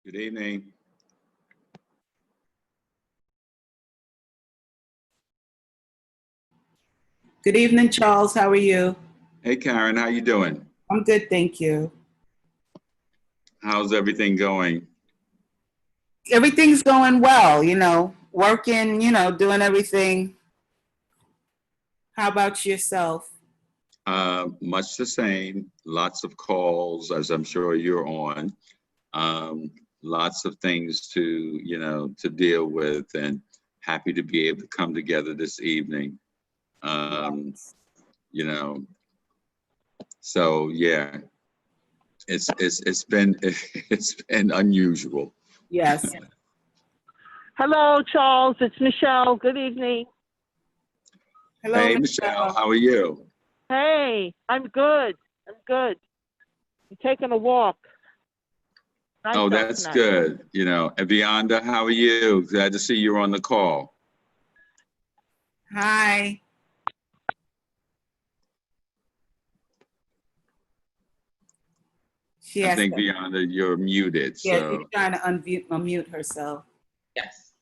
Good evening. Good evening, Charles. How are you? Hey, Karen, how you doing? I'm good, thank you. How's everything going? Everything's going well, working, doing everything. How about yourself? Much the same. Lots of calls, as I'm sure you're on. Lots of things to deal with, and happy to be able to come together this evening. You know, so yeah, it's been it's been unusual. Yes. Hello, Charles. It's Michelle. Good evening. Hello, Hey, Michelle, how are you? Hey, I'm good. I'm good. I'm taking a walk. Nice Oh, out that's tonight. good. And Beyonda, how are you? Glad to see you on the call. Hi. She I has think to, Beyonda, you're muted. yeah, So she's trying to unmute herself. Yes.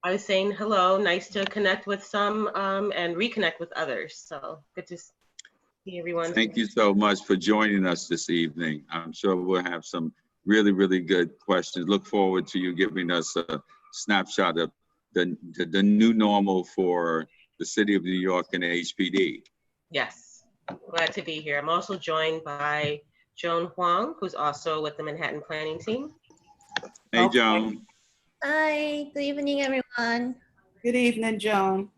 I was saying hello. Nice to connect with some and reconnect with others. So good to see everyone. thank you so much for joining us this evening. I'm sure we'll have some really, really good questions. Look forward to you giving us a snapshot of the new normal for the city of New York and HPD. Yes, glad to be here. I'm also joined by Joan Huang, who's also with the Manhattan Planning Team. Hey, Okay. Joan. Hi, good evening, everyone. Good evening, Joan.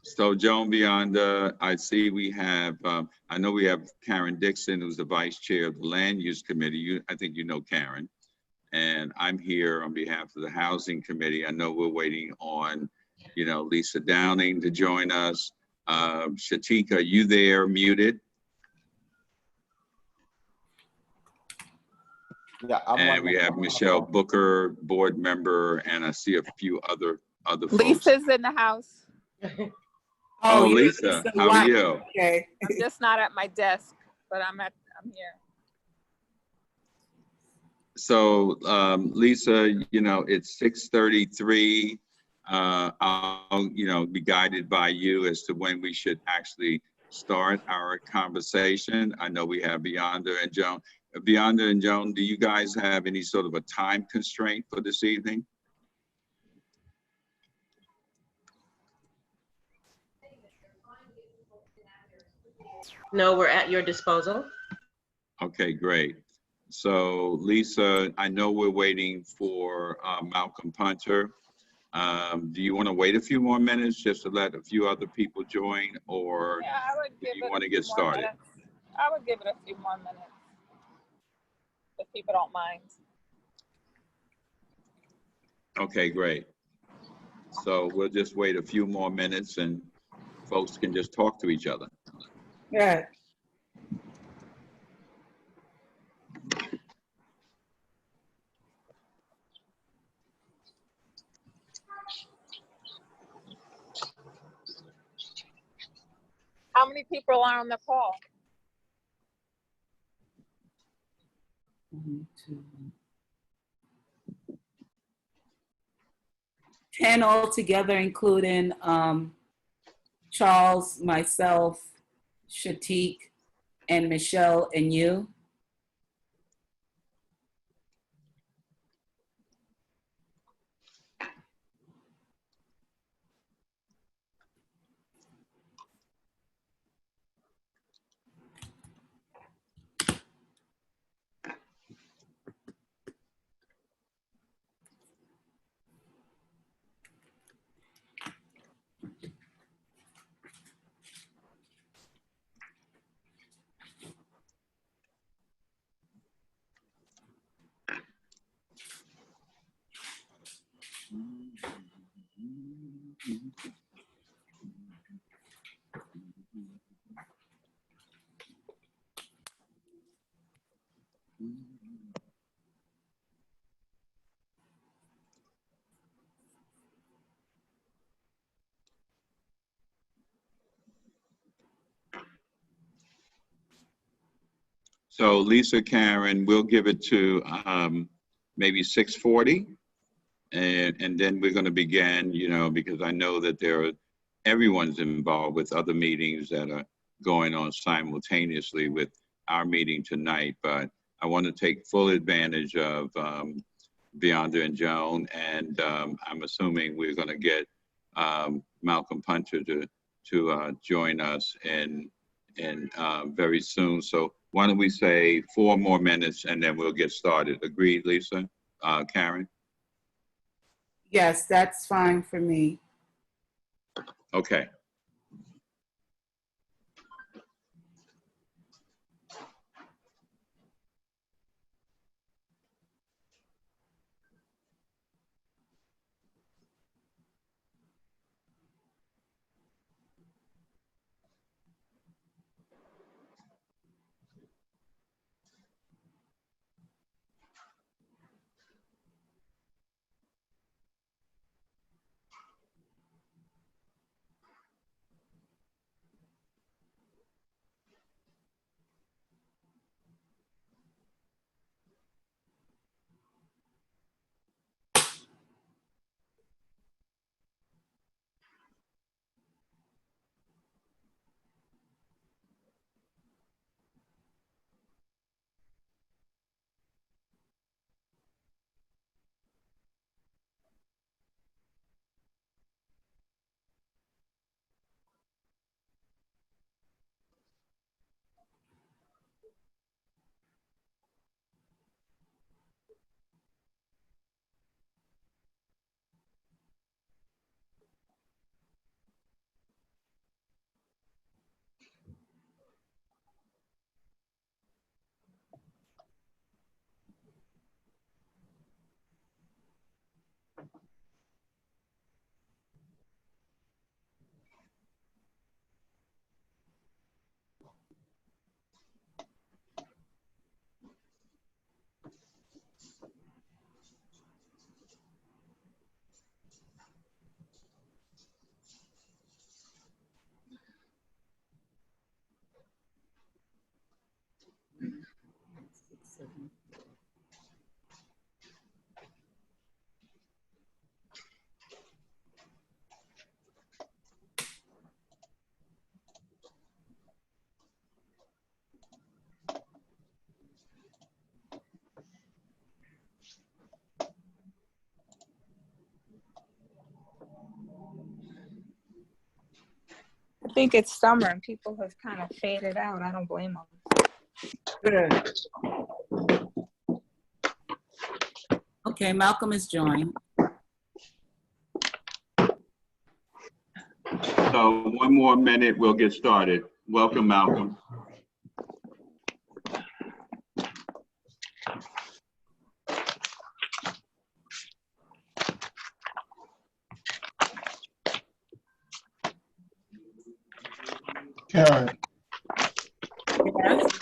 So Joan, Beyonda, I see we have, I know we have Karen Dixon, who's the vice chair of the Land Use Committee. I think you know Karen. And I'm here on behalf of the Housing Committee. I know we're waiting on, Lisa Downing to join us. Shatika, are you there, muted? Yeah, And we have Michelle Booker, board member, and I see a few other folks. Lisa's in the house. Oh, you're Lisa, how are White. you? Okay. I'm just not at my desk, but I'm here. So, Lisa, it's 6:33. I'll, be guided by you as to when we should actually start our conversation. I know we have Beyonda and Joan. Beyonda and Joan, do you guys have any sort of a time constraint for this evening? No, we're at your disposal. Okay, great. So Lisa, I know we're waiting for Malcolm Punter. Do you want to wait a few more minutes just to let a few other people join, or Yeah, I would do give you it want to a few get more started? minutes. I would give it a few more minutes, if people don't mind. Okay, great. So we'll just wait a few more minutes and folks can just talk to each other. Good. How many people are on the call? 1, 2, 10 altogether, including Charles, myself, Shatik, and Michelle, and you. So Lisa, Karen, we'll give it to maybe 6:40. And then we're going to begin, because I know that everyone's involved with other meetings that are going on simultaneously with our meeting tonight. But I want to take full advantage of Beyonda and Joan. And I'm assuming we're going to get Malcolm Punter to join us in very soon. So why don't we say 4 more minutes and then we'll get started. Agreed, Lisa? Karen? Yes, that's fine for me. Okay. I think it's summer and people have kind of faded out. I don't blame them. Good. Okay, Malcolm is joined. So 1 more minute, we'll get started. Welcome, Malcolm. Karen, Yes.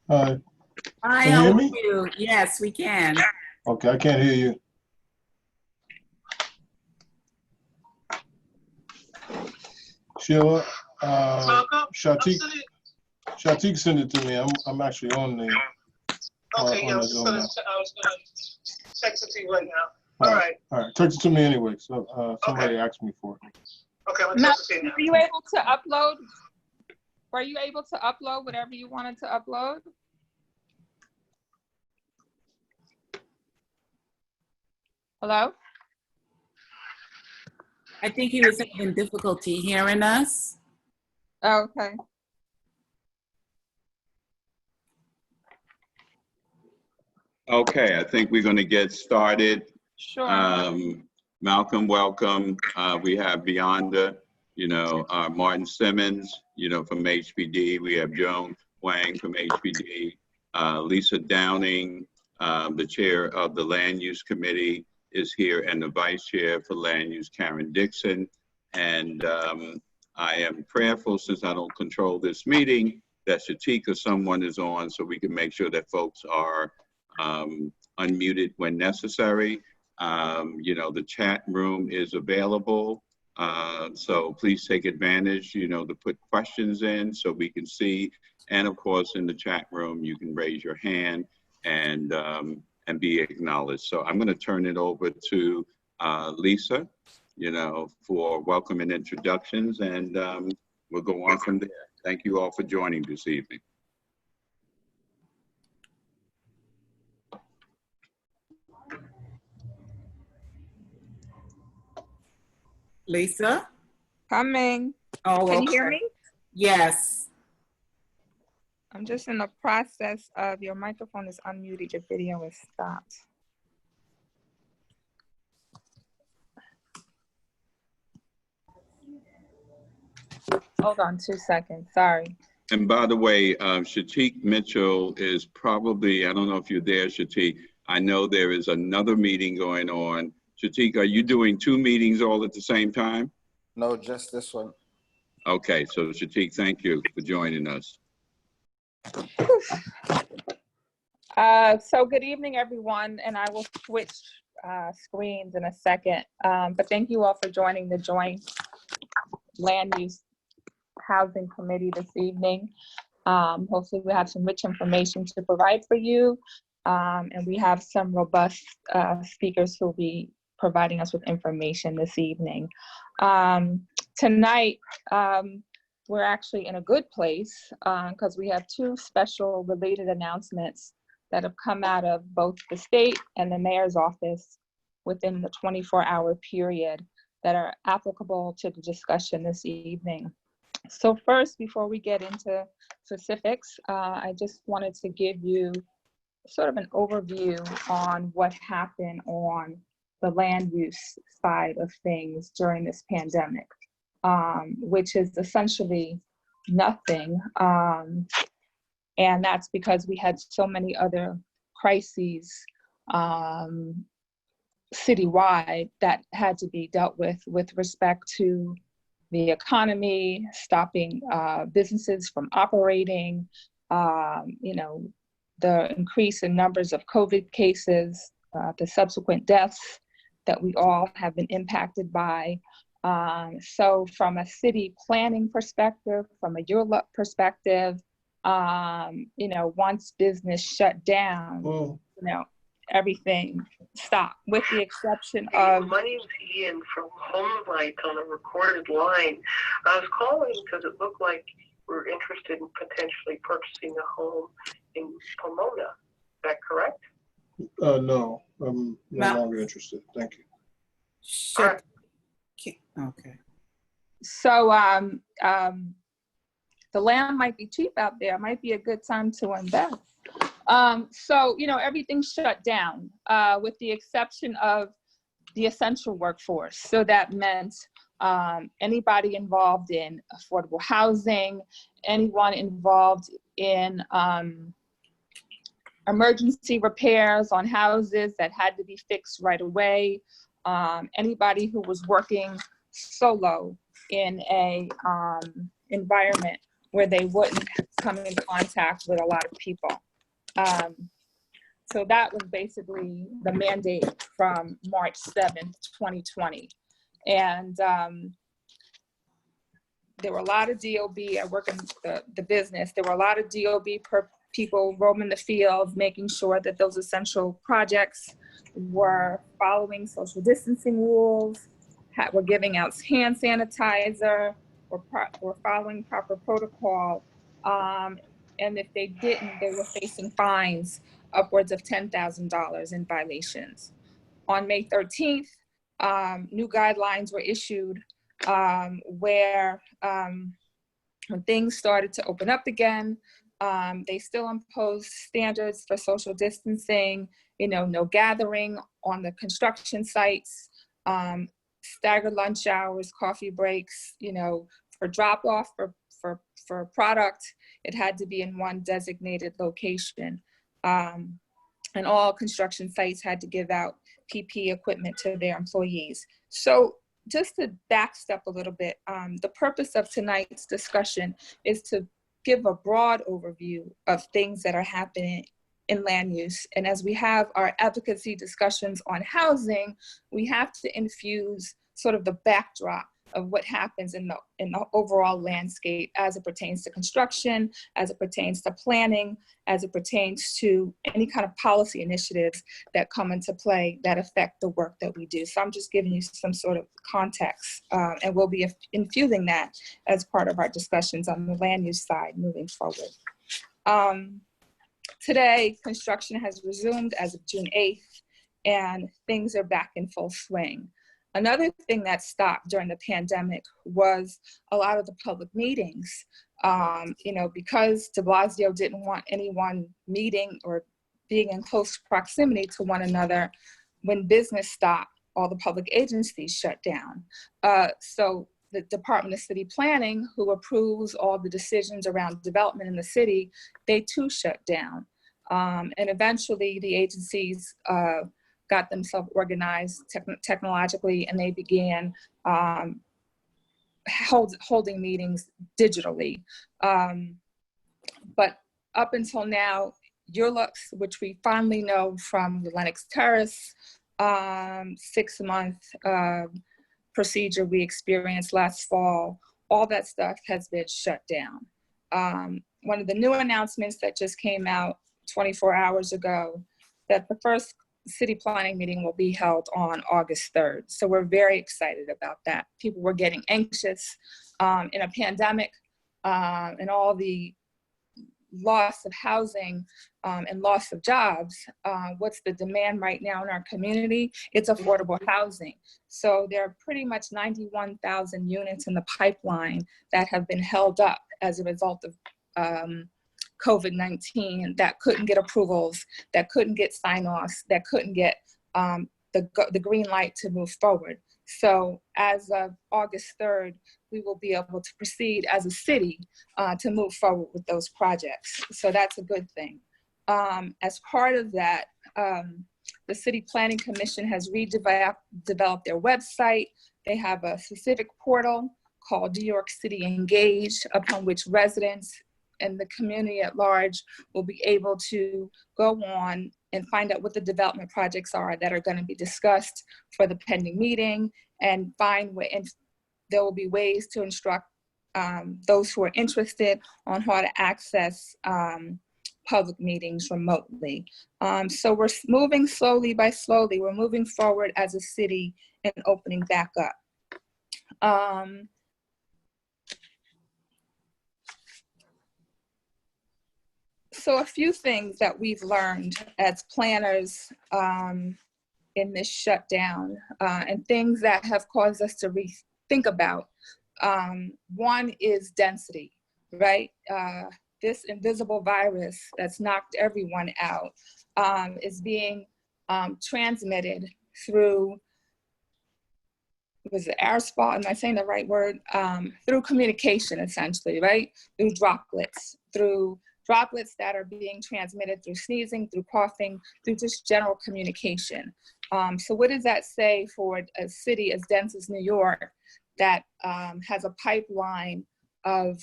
hi. Hi, Can you how hear are me? you? Yes, we can. Okay, I can't hear you. Sheila, Shatik sent it to me. I'm actually on the Okay, on yeah, I the was Zoom now. gonna text it to you right now. All right, All right, text it to me anyway. So somebody asked me for it. okay, I'm gonna text it to you now. Were you able to upload? Were you able to upload whatever you wanted to upload? Hello? I think he was having difficulty hearing us. Oh, okay. Okay, I think we're going to get started. Sure. Malcolm, welcome. We have Beyonda, Martin Simmons, from HPD. We have Joan Wang from HPD. Lisa Downing, the chair of the Land Use Committee, is here, and the vice chair for Land Use, Karen Dixon. And I am prayerful, since I don't control this meeting, that Shatik or someone is on so we can make sure that folks are unmuted when necessary. The chat room is available. So please take advantage, to put questions in so we can see And of course, in the chat room, you can raise your hand and be acknowledged. So I'm going to turn it over to Lisa, for welcome and introductions, and we'll go on from there. Thank you all for joining this evening. Lisa? Coming. Oh, Can you hear okay. me? Yes. I'm just in the process of, your microphone is unmuted, your video is stopped. Hold on 2 seconds, sorry. And by the way, Shatik Mitchell is probably, I don't know if you're there, Shatik. I know there is another meeting going on. Shatik, are you doing 2 meetings all at the same time? No, just this one. Okay, so Shatik, thank you for joining us. So good evening, everyone, and I will switch screens in a second. But thank you all for joining the Joint Land Use Housing Committee this evening. Hopefully we have some rich information to provide for you. And we have some robust speakers who will be providing us with information this evening. Tonight, we're actually in a good place because we have 2 special related announcements that have come out of both the state and the mayor's office within the 24-hour period that are applicable to the discussion this evening. So first, before we get into specifics, I just wanted to give you sort of an overview on what happened on the land use side of things during this pandemic, which is essentially nothing. And that's because we had so many other crises citywide that had to be dealt with respect to the economy, stopping businesses from operating, the increase in numbers of COVID cases, the subsequent deaths that we all have been impacted by. So from a city planning perspective, from a URLUP perspective, once business shut down, everything stopped, with the exception of... My name's Ian from HomeLight on a recorded line. I was calling because it looked like we're interested in potentially purchasing a home in Pomona. Is that correct? No, I'm no longer interested. Thank you. Sure. Okay. So the land might be cheap out there. It might be a good time to invest. So, everything shut down with the exception of the essential workforce. So that meant anybody involved in affordable housing, anyone involved in emergency repairs on houses that had to be fixed right away, anybody who was working solo in a environment where they wouldn't come in contact with a lot of people. So that was basically the mandate from March 7th, 2020. And there were a lot of DOB, I work in the business, there were a lot of DOB people roaming the field, making sure that those essential projects were following social distancing rules, were giving out hand sanitizer, were following proper protocol. And if they didn't, they were facing fines upwards of $10,000 in violations. On May 13th, new guidelines were issued where when things started to open up again, they still imposed standards for social distancing, no gathering on the construction sites, staggered lunch hours, coffee breaks, for drop off for product, it had to be in one designated location. And all construction sites had to give out PPE equipment to their employees. So just to backstep a little bit, the purpose of tonight's discussion is to give a broad overview of things that are happening in land use. And as we have our advocacy discussions on housing, we have to infuse sort of the backdrop of what happens in the overall landscape as it pertains to construction, as it pertains to planning, as it pertains to any kind of policy initiatives that come into play that affect the work that we do. So I'm just giving you some sort of context, and we'll be infusing that as part of our discussions on the land use side moving forward. Today, construction has resumed as of June 8th, and things are back in full swing. Another thing that stopped during the pandemic was a lot of the public meetings. Because de Blasio didn't want anyone meeting or being in close proximity to one another, when business stopped, all the public agencies shut down. So the Department of City Planning, who approves all the decisions around development in the city, they too shut down. And eventually the agencies got themselves organized technologically, and they began holding meetings digitally. But up until now, URLUX, which we finally know from the Lenox Terrace 6-month procedure we experienced last fall, all that stuff has been shut down. One of the new announcements that just came out 24 hours ago, that the first city planning meeting will be held on August 3rd. So we're very excited about that. People were getting anxious in a pandemic and all the loss of housing and loss of jobs. What's the demand right now in our community? It's affordable housing. So there are pretty much 91,000 units in the pipeline that have been held up as a result of COVID-19, that couldn't get approvals, that couldn't get sign-offs, that couldn't get the green light to move forward. So as of August 3rd, we will be able to proceed as a city to move forward with those projects. So that's a good thing. As part of that, the City Planning Commission has redeveloped their website. They have a specific portal called New York City Engage, upon which residents and the community at large will be able to go on and find out what the development projects are that are going to be discussed for the pending meeting, and and there will be ways to instruct those who are interested on how to access public meetings remotely. So we're moving slowly by slowly. We're moving forward as a city and opening back up. So a few things that we've learned as planners in this shutdown, and things that have caused us to rethink about. One is density, right? This invisible virus that's knocked everyone out is being transmitted through, was it aerosol? Am I saying the right word? Through communication, essentially, right? Through droplets that are being transmitted through sneezing, through coughing, through just general communication. So what does that say for a city as dense as New York that has a pipeline of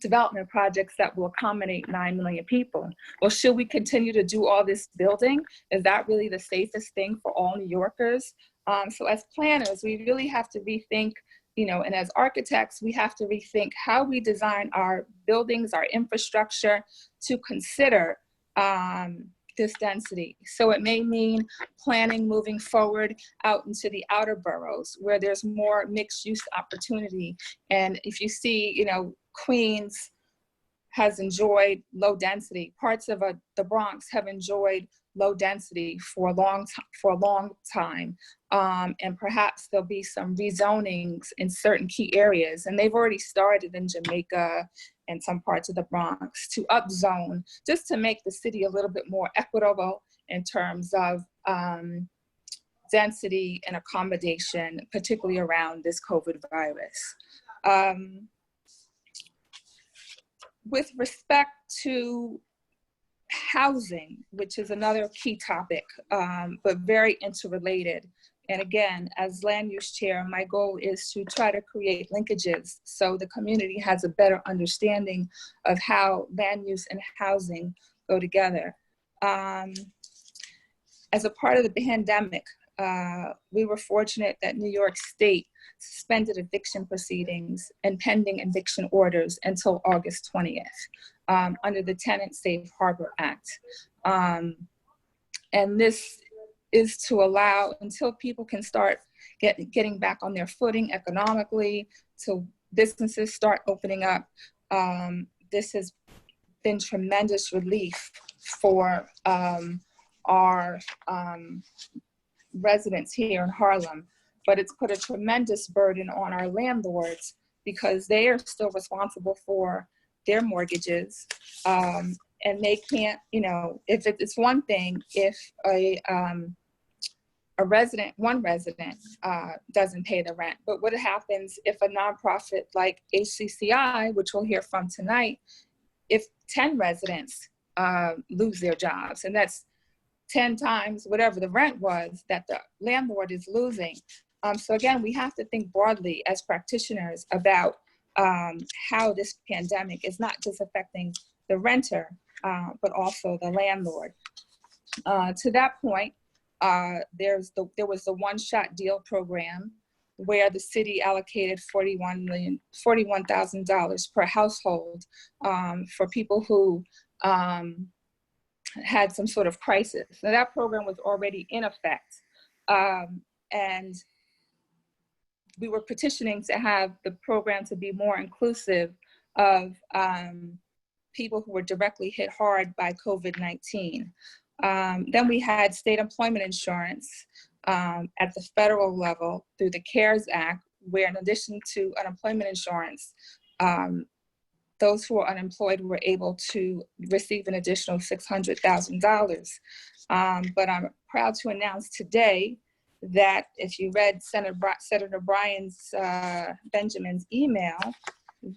development projects that will accommodate 9 million people? Well, should we continue to do all this building? Is that really the safest thing for all New Yorkers? So as planners, we really have to rethink, and as architects, we have to rethink how we design our buildings, our infrastructure to consider this density. So it may mean planning moving forward out into the outer boroughs where there's more mixed use opportunity. And if you see, Queens has enjoyed low density. Parts of the Bronx have enjoyed low density for a long time. And perhaps there'll be some rezonings in certain key areas. And they've already started in Jamaica and some parts of the Bronx to upzone, just to make the city a little bit more equitable in terms of density and accommodation, particularly around this COVID virus. With respect to housing, which is another key topic, but very interrelated. And again, as land use chair, my goal is to try to create linkages so the community has a better understanding of how land use and housing go together. As a part of the pandemic, we were fortunate that New York State suspended eviction proceedings and pending eviction orders until August 20th under the Tenant Safe Harbor Act. And this is to allow until people can start getting back on their footing economically, till businesses start opening up. This has been tremendous relief for our residents here in Harlem, but it's put a tremendous burden on our landlords because they are still responsible for their mortgages. And they can't, you know, if it's one thing, if one resident doesn't pay the rent, but what happens if a nonprofit like HCCI, which we'll hear from tonight, if 10 residents lose their jobs, and that's 10 times whatever the rent was that the landlord is losing. So again, we have to think broadly as practitioners about how this pandemic is not just affecting the renter, but also the landlord. To that point, there was the one-shot deal program where the city allocated $41,000 per household for people who had some sort of crisis. Now that program was already in effect. And we were petitioning to have the program to be more inclusive of people who were directly hit hard by COVID-19. Then we had state employment insurance at the federal level through the CARES Act, where in addition to unemployment insurance, those who are unemployed were able to receive an additional $600,000. But I'm proud to announce today that if you read Senator Benjamin's email,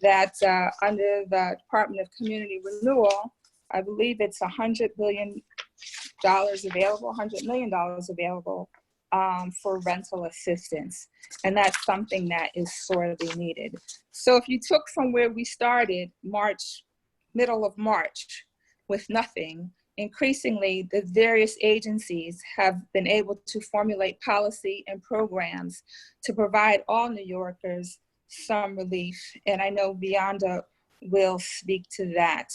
that under the Department of Community Renewal, I believe it's $100 million available for rental assistance. And that's something that is sorely needed. So if you took from where we started, middle of March, with nothing, increasingly the various agencies have been able to formulate policy and programs to provide all New Yorkers some relief. And I know Beyonda will speak to that.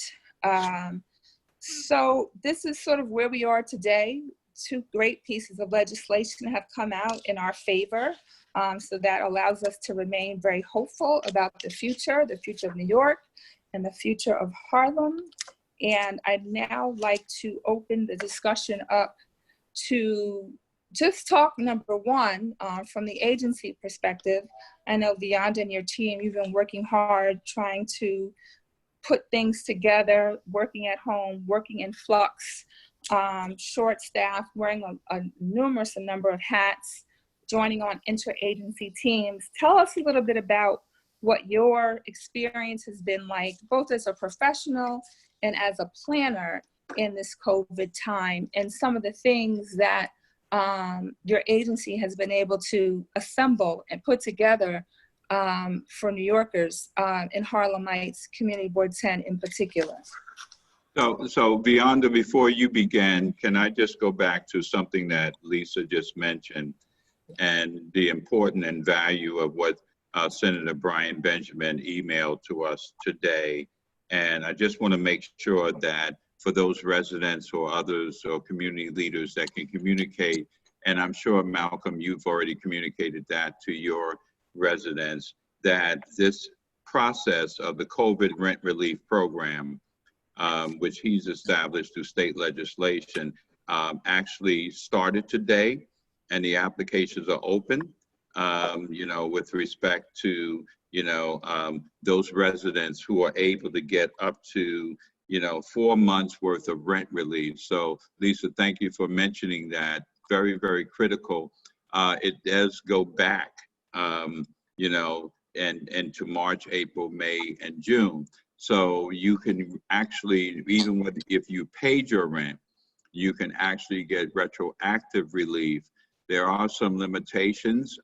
So this is sort of where we are today. Two great pieces of legislation have come out in our favor. So that allows us to remain very hopeful about the future of New York and the future of Harlem. And I'd now like to open the discussion up to just talk, number one, from the agency perspective. I know Beyonda and your team, you've been working hard trying to put things together, working at home, working in flux, short staff, wearing a numerous number of hats, joining on interagency teams. Tell us a little bit about what your experience has been like, both as a professional and as a planner in this COVID time, and some of the things that your agency has been able to assemble and put together for New Yorkers in Harlemites, Community Board 10 in particular. So Beyonda, before you begin, can I just go back to something that Lisa just mentioned and the importance and value of what Senator Brian Benjamin emailed to us today. And I just want to make sure that for those residents or others or community leaders that can communicate, and I'm sure Malcolm, you've already communicated that to your residents, that this process of the COVID rent relief program, which he's established through state legislation, actually started today, and the applications are open, with respect to, those residents who are able to get up to, 4 months worth of rent relief. So Lisa, thank you for mentioning that. Very, very critical. It does go back, into March, April, May, and June. So you can actually, even if you paid your rent, you can actually get retroactive relief. There are some limitations.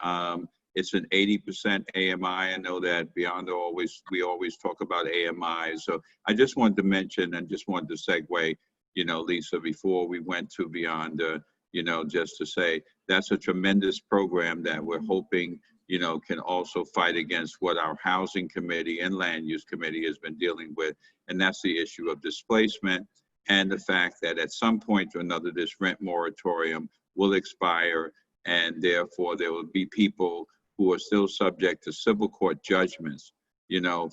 It's an 80% AMI. I know that we always talk about AMI. So I just wanted to mention and just wanted to segue, Lisa, before we went to Beyond, just to say that's a tremendous program that we're hoping, can also fight against what our housing committee and land use committee has been dealing with. And that's the issue of displacement and the fact that at some point or another, this rent moratorium will expire. And therefore there will be people who are still subject to civil court judgments,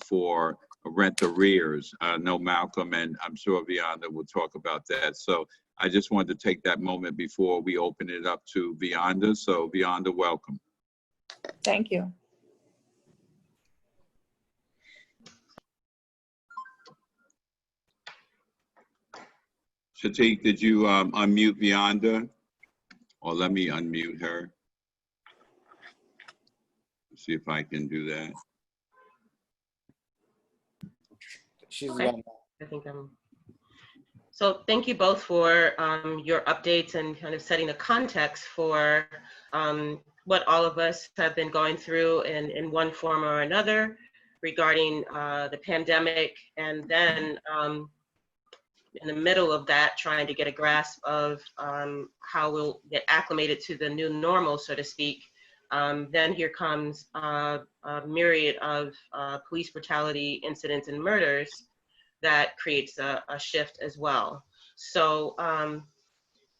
for rent arrears. I know Malcolm and I'm sure Vianda will talk about that. So I just wanted to take that moment before we open it up to Vianda. So Vianda, welcome. Thank you. Shatik, did you unmute Vianda? Or let me unmute her. See if I can do that. She's Okay. on. I think so thank you both for your updates and kind of setting the context for what all of us have been going through in one form or another regarding the pandemic, and then in the middle of that, trying to get a grasp of how we'll get acclimated to the new normal, so to speak. Then here comes a myriad of police brutality incidents and murders that creates a shift as well. So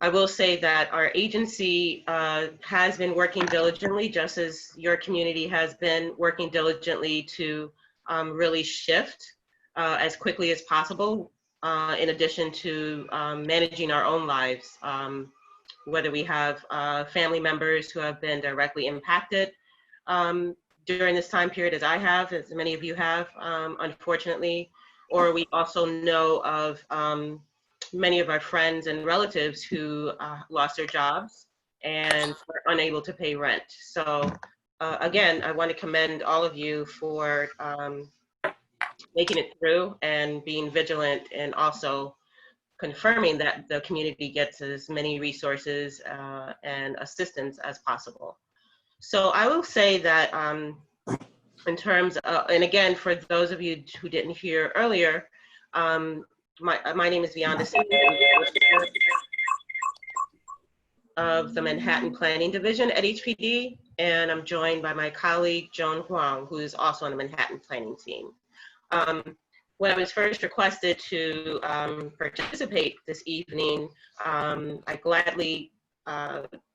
I will say that our agency has been working diligently, just as your community has been working diligently to really shift as quickly as possible, in addition to managing our own lives, whether we have family members who have been directly impacted during this time period, as I have, as many of you have, unfortunately, or we also know of many of our friends and relatives who lost their jobs and were unable to pay rent. So again, I want to commend all of you for making it through and being vigilant, and also confirming that the community gets as many resources and assistance as possible. So I will say that in terms of, and again, for those of you who didn't hear earlier, my name is Vianda Singh of the Manhattan Planning Division at HPD, and I'm joined by my colleague, Joan Huang, who is also on the Manhattan Planning team. When I was first requested to participate this evening, I gladly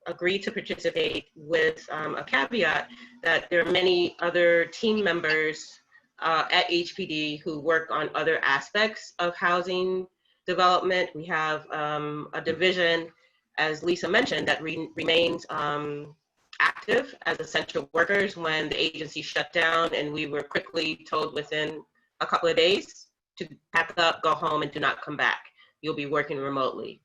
agreed to participate with a caveat that there are many other team members at HPD who work on other aspects of housing development. We have a division, as Lisa mentioned, that remains active as essential workers when the agency shut down, and we were quickly told within a couple of days to pack up, go home, and do not come back. You'll be working remotely.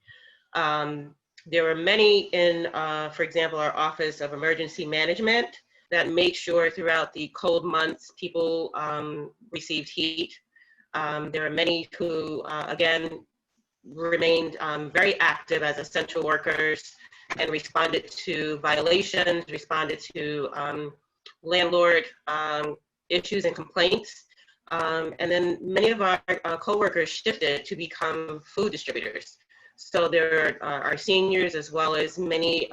There are many in, for example, our Office of Emergency Management that make sure throughout the cold months people received heat. There are many who, again, remained very active as essential workers and responded to violations, responded to landlord issues and complaints. And then many of our coworkers shifted to become food distributors. So there are seniors as well as many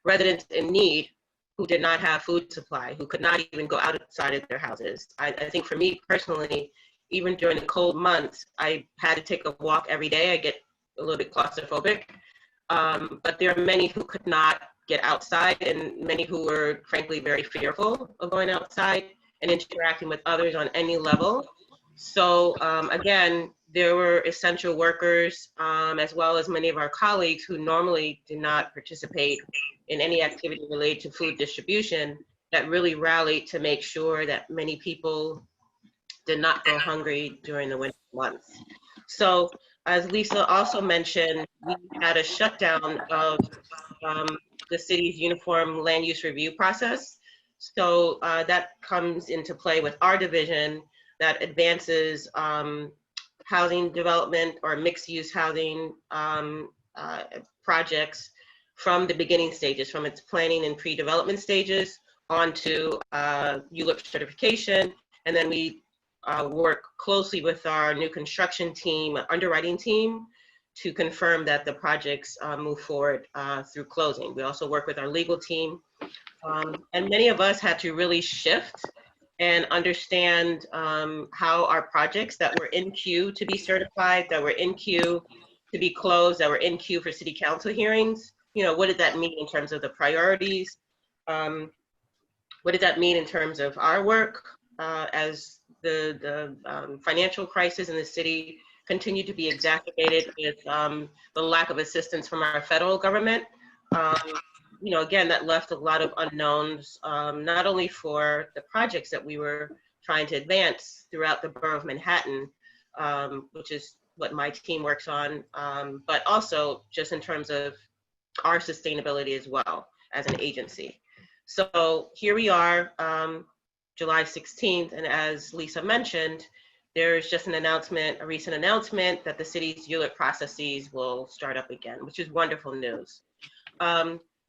residents in need who did not have food supply, who could not even go outside of their houses. I think for me personally, even during the cold months, I had to take a walk every day. I get a little bit claustrophobic, but there are many who could not get outside, and many who were frankly very fearful of going outside and interacting with others on any level. So again, there were essential workers, as well as many of our colleagues who normally do not participate in any activity related to food distribution, that really rallied to make sure that many people did not go hungry during the winter months. So as Lisa also mentioned, we had a shutdown of the city's uniform land use review process. So that comes into play with our division that advances housing development or mixed use housing projects from the beginning stages, from its planning and pre-development stages onto ULIP certification. And then we work closely with our new construction team, underwriting team, to confirm that the projects move forward through closing. We also work with our legal team. And many of us had to really shift and understand how our projects that were in queue to be certified, that were in queue to be closed, that were in queue for city council hearings, what did that mean in terms of the priorities? What did that mean in terms of our work as the financial crisis in the city continued to be exacerbated with the lack of assistance from our federal government? Again, that left a lot of unknowns, not only for the projects that we were trying to advance throughout the borough of Manhattan, which is what my team works on, but also just in terms of our sustainability as well as an agency. So here we are, July 16th, and as Lisa mentioned, there's just a recent announcement that the city's ULIP processes will start up again, which is wonderful news.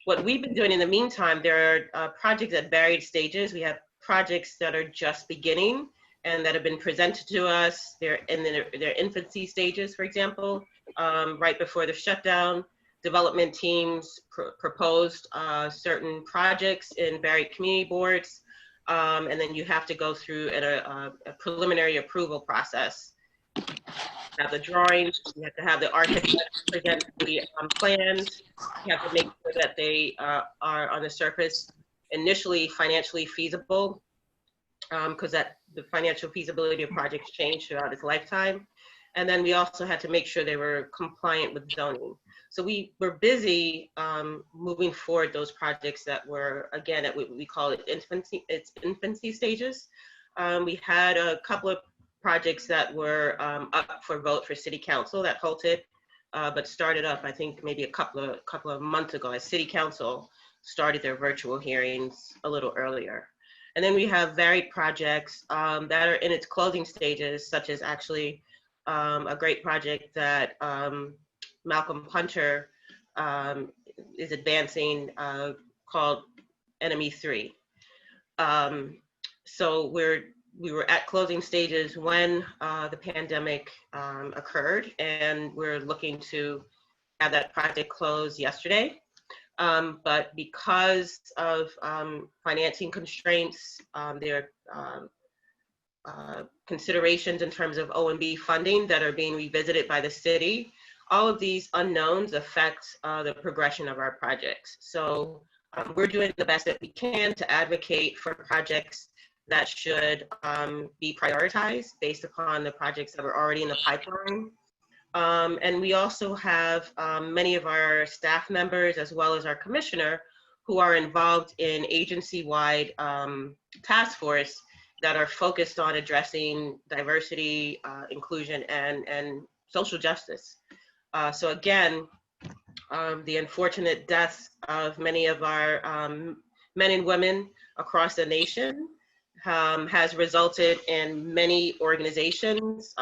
What we've been doing in the meantime, there are projects at varied stages. We have projects that are just beginning and that have been presented to us. They're in their infancy stages, for example, right before the shutdown. Development teams proposed certain projects in varied community boards, and then you have to go through a preliminary approval process. You have the drawings, you have to have the architect present the plans, you have to make sure that they are on the surface initially financially feasible, because the financial feasibility of projects change throughout its lifetime. And then we also had to make sure they were compliant with zoning. So we were busy moving forward those projects that were, again, at what we call it infancy stages. We had a couple of projects that were up for vote for city council that halted, but started up, I think, maybe a couple of months ago as city council started their virtual hearings a little earlier. And then we have varied projects that are in its closing stages, such as actually a great project that Malcolm Hunter is advancing called Enemy 3. So we were at closing stages when the pandemic occurred, and we're looking to have that project close yesterday. But because of financing constraints, there are considerations in terms of OMB funding that are being revisited by the city. All of these unknowns affect the progression of our projects. So we're doing the best that we can to advocate for projects that should be prioritized based upon the projects that are already in the pipeline. And we also have many of our staff members, as well as our commissioner, who are involved in agency-wide task force that are focused on addressing diversity, inclusion, and social justice. So again, the unfortunate deaths of many of our men and women across the nation has resulted in many organizations,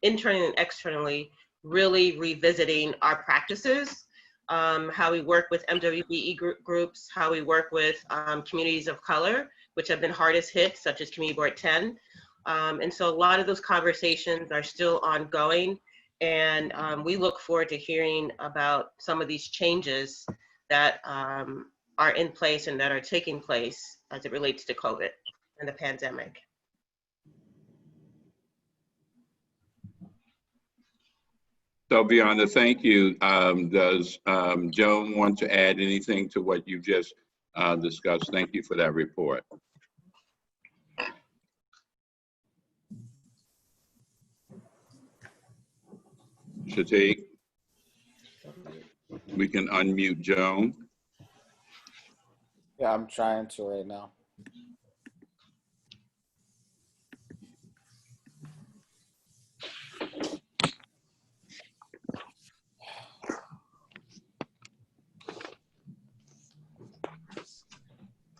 internally and externally, really revisiting our practices, how we work with MWBE groups, how we work with communities of color, which have been hardest hit, such as Community Board 10. And so a lot of those conversations are still ongoing. And we look forward to hearing about some of these changes that are in place and that are taking place as it relates to COVID and the pandemic. So Beyonda, thank you. Does Joan want to add anything to what you just discussed? Thank you for that report. Shatik, we can unmute Joan. Yeah, I'm trying to right now.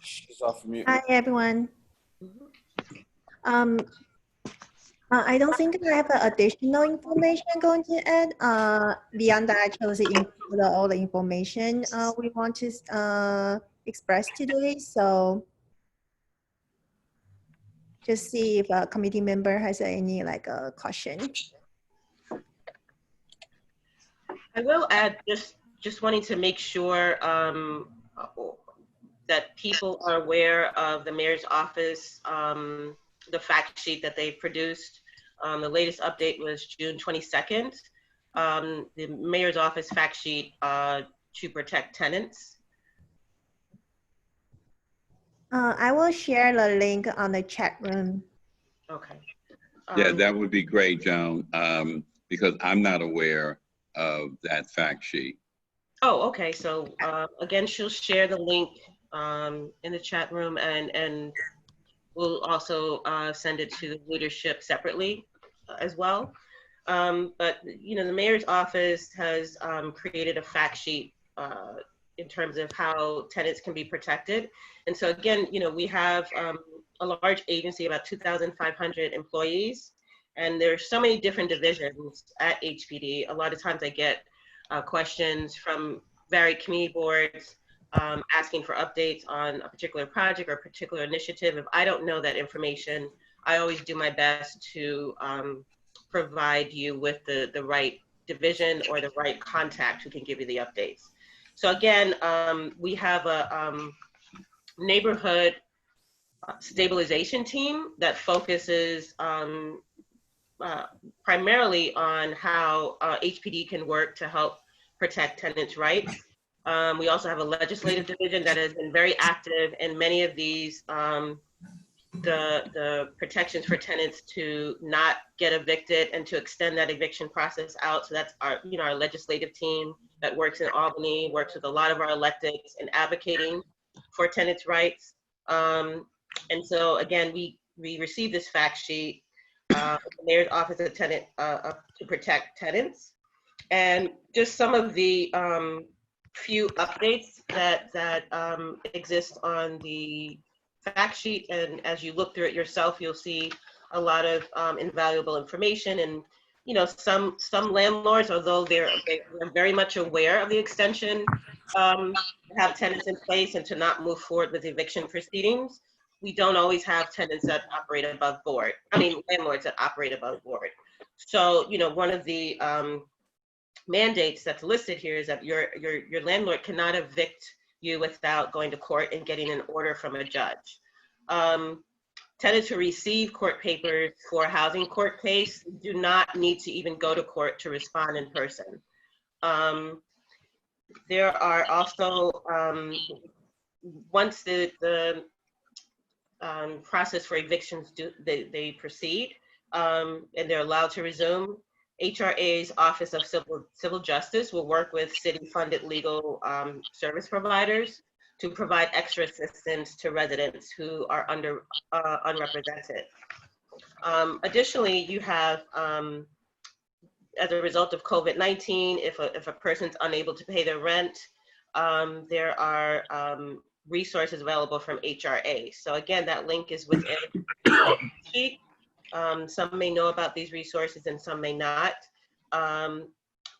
She's off mute. Hi, everyone. I don't think I have additional information going to add. Beyond that, actually include all the information we want to express today. So just see if a committee member has any question. I will add, just wanting to make sure that people are aware of the mayor's office, the fact sheet that they produced. The latest update was June 22nd. The mayor's office fact sheet to protect tenants. I will share the link on the chat room. Okay. Yeah, that would be great, Joan, because I'm not aware of that fact sheet. Oh, okay. So again, she'll share the link in the chat room, and we'll also send it to the leadership separately as well. But you know, the mayor's office has created a fact sheet in terms of how tenants can be protected. And so again, you know, we have a large agency, about 2,500 employees, and there's so many different divisions at HPD. A lot of times I get questions from varied community boards asking for updates on a particular project or a particular initiative. If I don't know that information, I always do my best to provide you with the right division or the right contact who can give you the updates. So again, we have a neighborhood stabilization team that focuses primarily on how HPD can work to help protect tenants' rights. We also have a legislative division that has been very active in many of these the protections for tenants to not get evicted and to extend that eviction process out. So that's our, you know, our legislative team that works in Albany, works with a lot of our electeds in advocating for tenants' rights. And so again, we received this fact sheet, the Mayor's Office of Tenant to protect tenants, and just some of the few updates that exist on the fact sheet. And as you look through it yourself, you'll see a lot of invaluable information. And you know, some landlords, although they're very much aware of the extension, have tenants in place and to not move forward with eviction proceedings, we don't always have tenants that operate above board. I mean, landlords that operate above board. So, you know, one of the mandates that's listed here is that your landlord cannot evict you without going to court and getting an order from a judge. Tenants who receive court papers for a housing court case do not need to even go to court to respond in person. There are also, once the process for evictions they proceed, and they're allowed to resume, HRA's Office of Civil Justice will work with city-funded legal service providers to provide extra assistance to residents who are unrepresented. Additionally, you have, as a result of COVID-19, if a person's unable to pay their rent, there are resources available from HRA. So again, that link is within the sheet. Some may know about these resources and some may not. The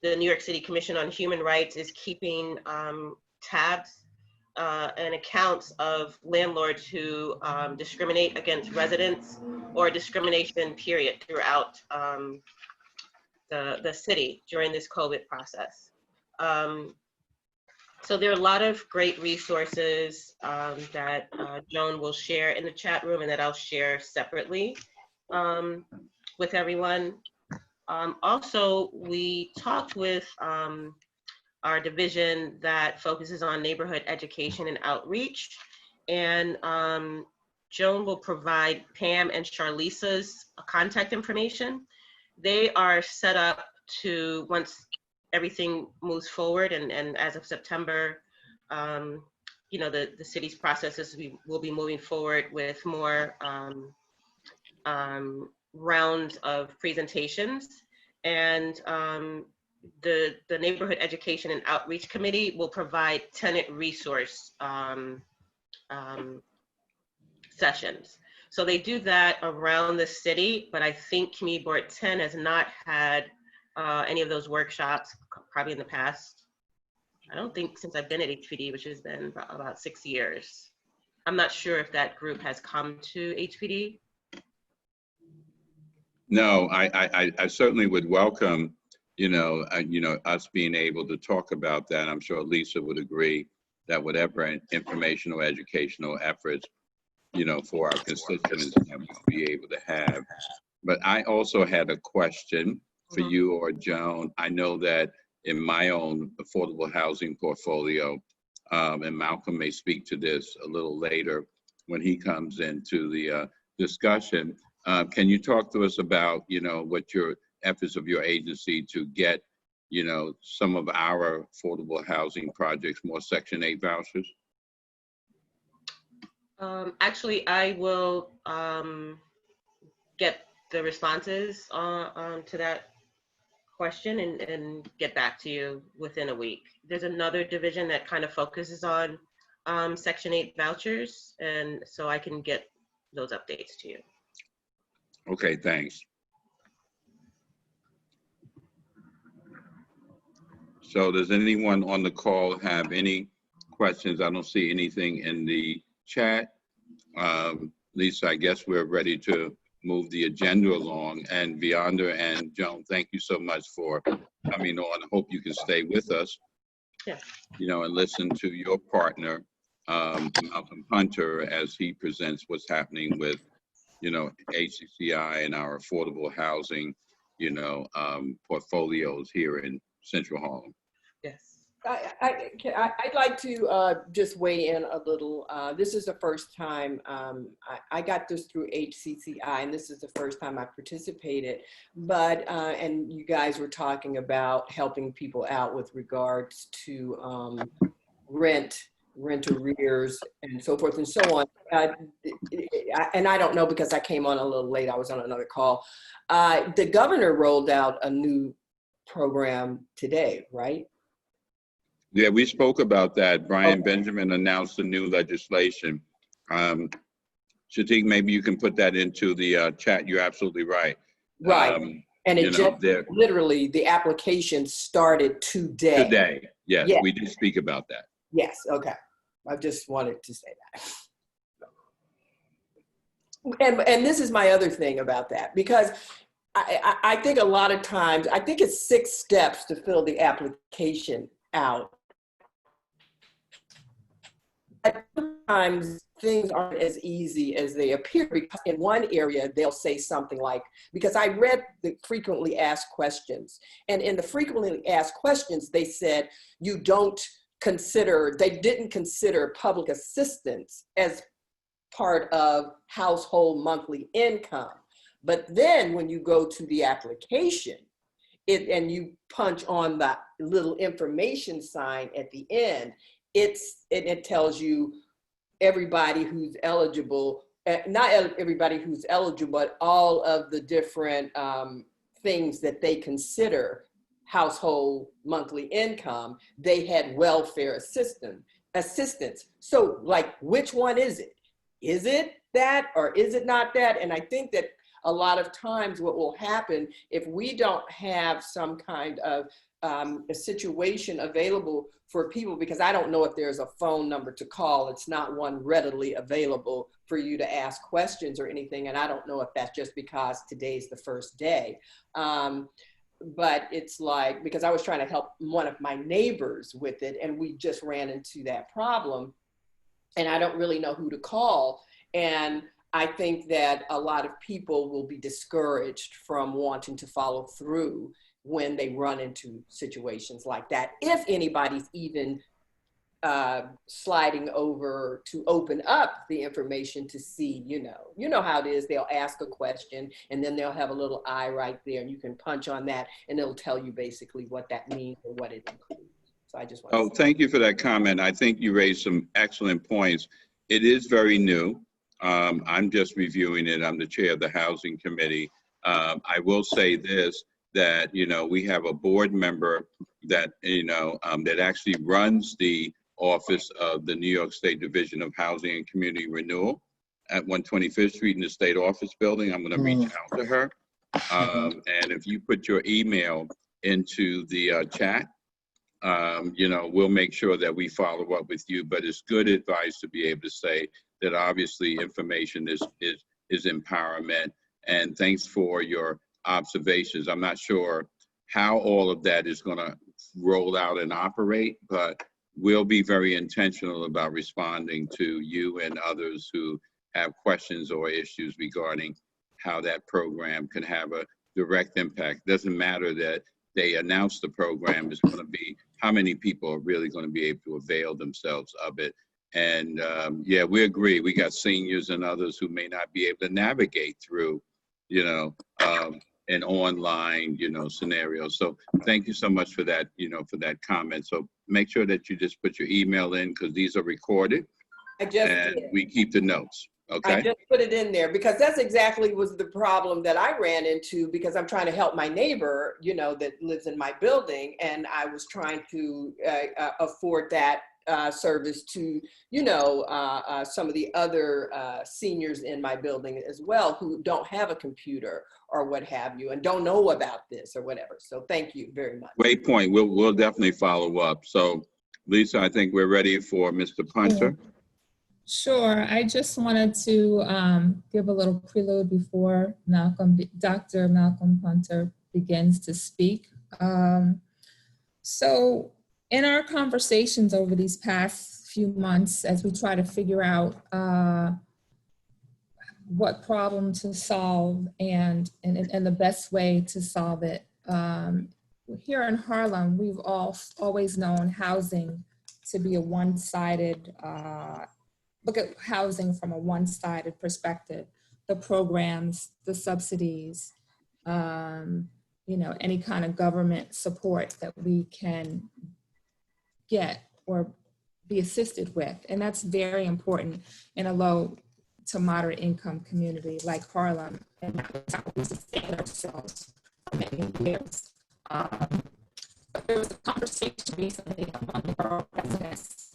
New York City Commission on Human Rights is keeping tabs and accounts of landlords who discriminate against residents or discrimination period throughout the city during this COVID process. So there are a lot of great resources that Joan will share in the chat room and that I'll share separately with everyone. Also, we talked with our division that focuses on neighborhood education and outreach. And Joan will provide Pam and Charlisa's contact information. They are set up to, once everything moves forward, and as of September, you know, the city's processes will be moving forward with more rounds of presentations. And the Neighborhood Education and Outreach Committee will provide tenant resource sessions. So they do that around the city, but I think Community Board 10 has not had any of those workshops probably in the past. I don't think since I've been at HPD, which has been about 6 years. I'm not sure if that group has come to HPD. No, I certainly would welcome us being able to talk about that. I'm sure Lisa would agree that whatever informational, educational efforts, for our constituents that we'll be able to have. But I also had a question for you or Joan. I know that in my own affordable housing portfolio, and Malcolm may speak to this a little later when he comes into the discussion. Can you talk to us about, what your efforts of your agency to get, some of our affordable housing projects more Section 8 vouchers? Actually, I will get the responses to that question and get back to you within a week. There's another division that kind of focuses on Section 8 vouchers, and so I can get those updates to you. Okay, thanks. So does anyone on the call have any questions? I don't see anything in the chat. Lisa, I guess we're ready to move the agenda along. And Vianda and Joan, thank you so much for coming on. I hope you can stay with us, Yeah. And listen to your partner, Malcolm Hunter, as he presents what's happening with, HCCI and our affordable housing, portfolios here in Central Harlem. Yes. I'd like to just weigh in a little. This is the first time I got this through HCCI, and this is the first time I participated. But and you guys were talking about helping people out with regards to rent arrears, and so forth and so on. And I don't know because I came on a little late. I was on another call. The governor rolled out a new program today, right? Yeah, we spoke about that. Brian Benjamin announced the new legislation. Shatik, maybe you can put that into the chat. You're absolutely right. Right. And it just literally, the application started today. Today, yes, Yeah. We did speak about that. Yes, okay. I just wanted to say that. And this is my other thing about that, because I think a lot of times, I think it's 6 steps to fill the application out. Sometimes things aren't as easy as they appear, because in one area they'll say something like, because I read the frequently asked questions, and in the frequently asked questions they said they didn't consider public assistance as part of household monthly income. But then when you go to the application and you punch on the little information sign at the end, it tells you everybody who's eligible, not everybody who's eligible, but all of the different things that they consider household monthly income. They had welfare assistance. So like, which one is it? Is it that, or is it not that? And I think that a lot of times what will happen if we don't have some kind of a situation available for people, because I don't know if there's a phone number to call. It's not one readily available for you to ask questions or anything. And I don't know if that's just because today's the first day. But it's like, because I was trying to help one of my neighbors with it, and we just ran into that problem, and I don't really know who to call. And I think that a lot of people will be discouraged from wanting to follow through when they run into situations like that. If anybody's even sliding over to open up the information to see, you know how it is. They'll ask a question and then they'll have a little eye right there, and you can punch on that and it'll tell you basically what that means or what it includes. So I just want to thank you for that comment. I think you raised some excellent points. It is very new. I'm just reviewing it. I'm the chair of the housing committee. I will say this, that, we have a board member that, that actually runs the office of the New York State Division of Housing and Community Renewal at 125th Street in the state office building. I'm going to reach out to her. And if you put your email into the chat, we'll make sure that we follow up with you. But it's good advice to be able to say that obviously information is empowerment. And thanks for your observations. I'm not sure how all of that is going to roll out and operate, but we'll be very intentional about responding to you and others who have questions or issues regarding how that program can have a direct impact. Doesn't matter that they announce the program, it's going to be how many people are really going to be able to avail themselves of it. And yeah, we agree. We got seniors and others who may not be able to navigate through, an online, scenario. So thank you so much for that, for that comment. So make sure that you just put your email in, because these are recorded I just and did. we keep the notes. I Okay. just put it in there because that's exactly was the problem that I ran into, because I'm trying to help my neighbor, that lives in my building, and I was trying to afford that service to, some of the other seniors in my building as well, who don't have a computer or what have you, and don't know about this or whatever. So thank you very much. Great point. We'll definitely follow up. So Lisa, I think we're ready for Mr. Punter. Sure. I just wanted to give a little prelude before Dr. Malcolm Punter begins to speak. So in our conversations over these past few months, as we try to figure out what problem to solve and the best way to solve it, here in Harlem, we've always known housing to be a one-sided look at housing from a one-sided perspective, the programs, the subsidies, any kind of government support that we can get or be assisted with. And that's very important in a low to moderate income community like Harlem. And that's how we sustain ourselves for many years. But there was a conversation recently among the borough residents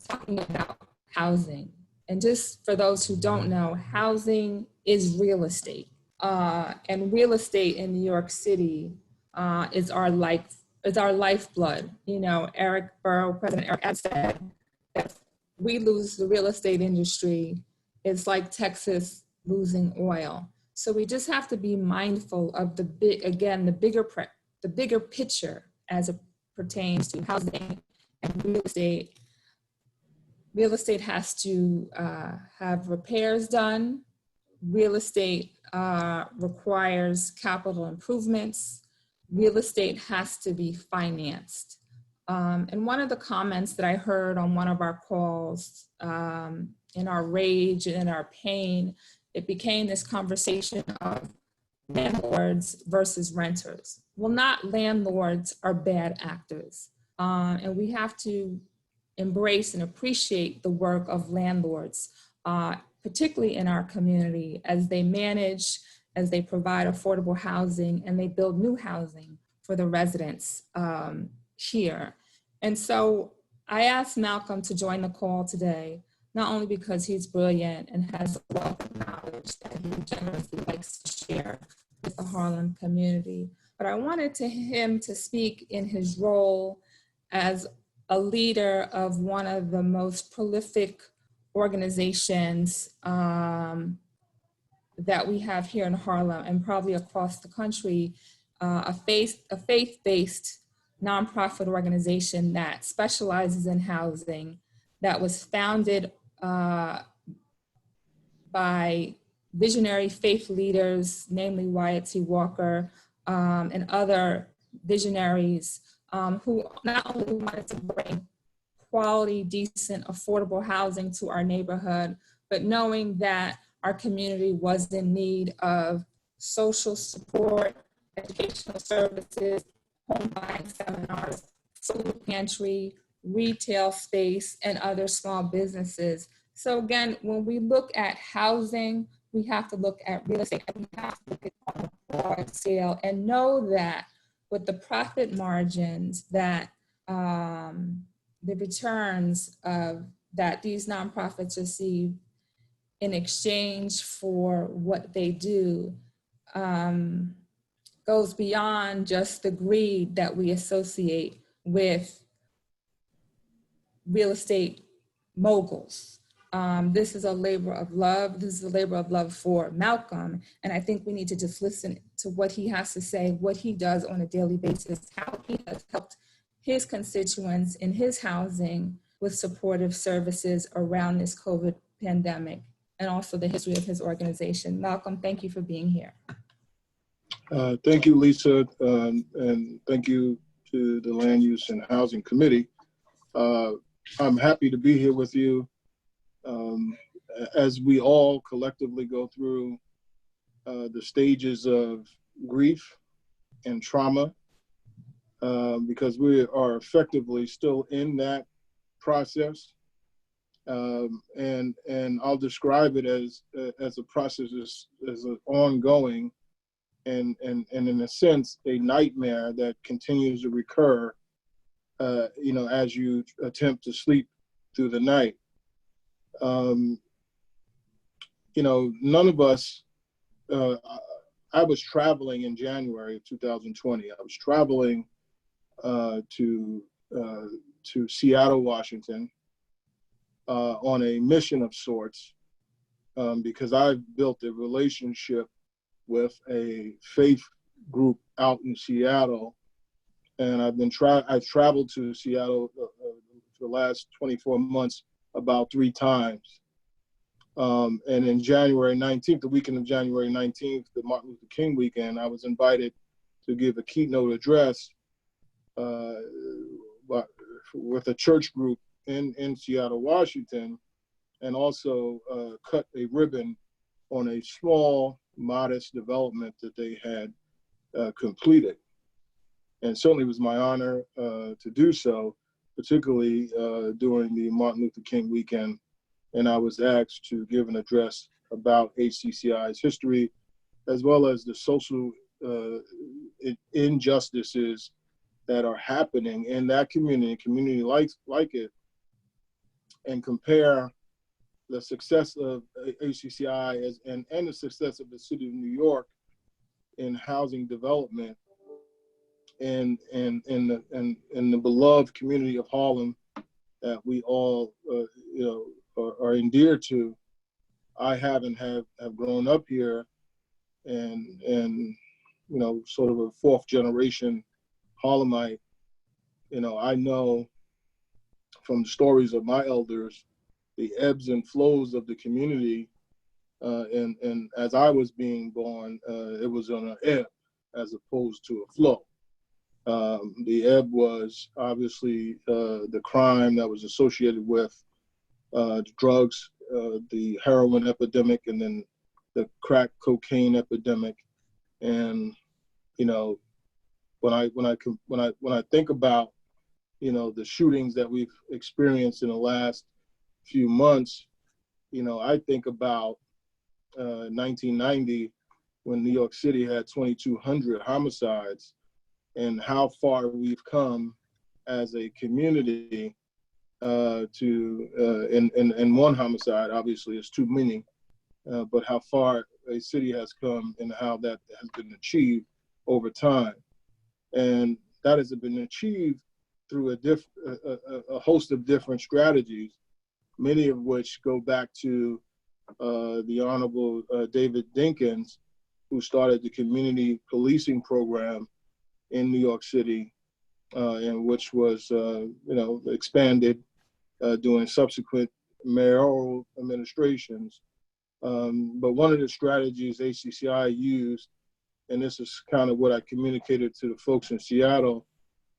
talking about housing. And just for those who don't know, housing is real estate. And real estate in New York City is our lifeblood. President Eric Adams said that if we lose the real estate industry, it's like Texas losing oil. So we just have to be mindful of the bigger picture as it pertains to housing and real estate. Real estate has to have repairs done. Real estate requires capital improvements. Real estate has to be financed. And one of the comments that I heard on one of our calls, in our rage and in our pain, it became this conversation of landlords versus renters. Well, not landlords are bad actors. And we have to embrace and appreciate the work of landlords, particularly in our community, as they manage, as they provide affordable housing, and they build new housing for the residents here. And so I asked Malcolm to join the call today, not only because he's brilliant and has a wealth of knowledge that he generously likes to share with the Harlem community, but I wanted him to speak in his role as a leader of one of the most prolific organizations that we have here in Harlem and probably across the country, a faith-based nonprofit organization that specializes in housing, that was founded by visionary faith leaders, namely Wyatt T. Walker and other visionaries who not only wanted to bring quality, decent, affordable housing to our neighborhood, but knowing that our community was in need of social support, educational services, home buying seminars, food pantry, retail space, and other small businesses. So again, when we look at housing, we have to look at real estate, and we have to look at on a broad scale and know that with the profit margins that the returns that these nonprofits receive in exchange for what they do goes beyond just the greed that we associate with real estate moguls. This is a labor of love. This is a labor of love for Malcolm. And I think we need to just listen to what he has to say, what he does on a daily basis, how he has helped his constituents in his housing with supportive services around this COVID pandemic, and also the history of his organization. Malcolm, thank you for being here. Thank you, Lisa, and thank you to the Land Use and Housing Committee. I'm happy to be here with you as we all collectively go through the stages of grief and trauma, because we are effectively still in that process. And I'll describe it as a process as an ongoing and in a sense, a nightmare that continues to recur, as you attempt to sleep through the night. None of us, I was traveling in January of 2020. I was traveling to Seattle, Washington, on a mission of sorts, because I've built a relationship with a faith group out in Seattle, and I've traveled to Seattle for the last 24 months about 3 times. And in January 19th, the weekend of January 19th, the Martin Luther King weekend, I was invited to give a keynote address with a church group in Seattle, Washington, and also cut a ribbon on a small, modest development that they had completed. And certainly it was my honor to do so, particularly during the Martin Luther King weekend. And I was asked to give an address about HCCI's history, as well as the social injustices that are happening in that community like it, and compare the success of HCCI and the success of the city of New York in housing development and the beloved community of Harlem that we all are endeared to. I have grown up here and sort of a 4th generation Harlemite. I know from the stories of my elders the ebbs and flows of the community, and as I was being born, it was on an ebb as opposed to a flow. The ebb was obviously the crime that was associated with the drugs, the heroin epidemic, and then the crack cocaine epidemic. And when I think about the shootings that we've experienced in the last few months, I think about 1990 when New York City had 2,200 homicides, and how far we've come as a community and one homicide obviously is too many, but how far a city has come and how that has been achieved over time. And that has been achieved through a host of different strategies, many of which go back to the Honorable David Dinkins, who started the community policing program in New York City, and which was expanded during subsequent mayoral administrations. But one of the strategies HCCI used, and this is kind of what I communicated to the folks in Seattle,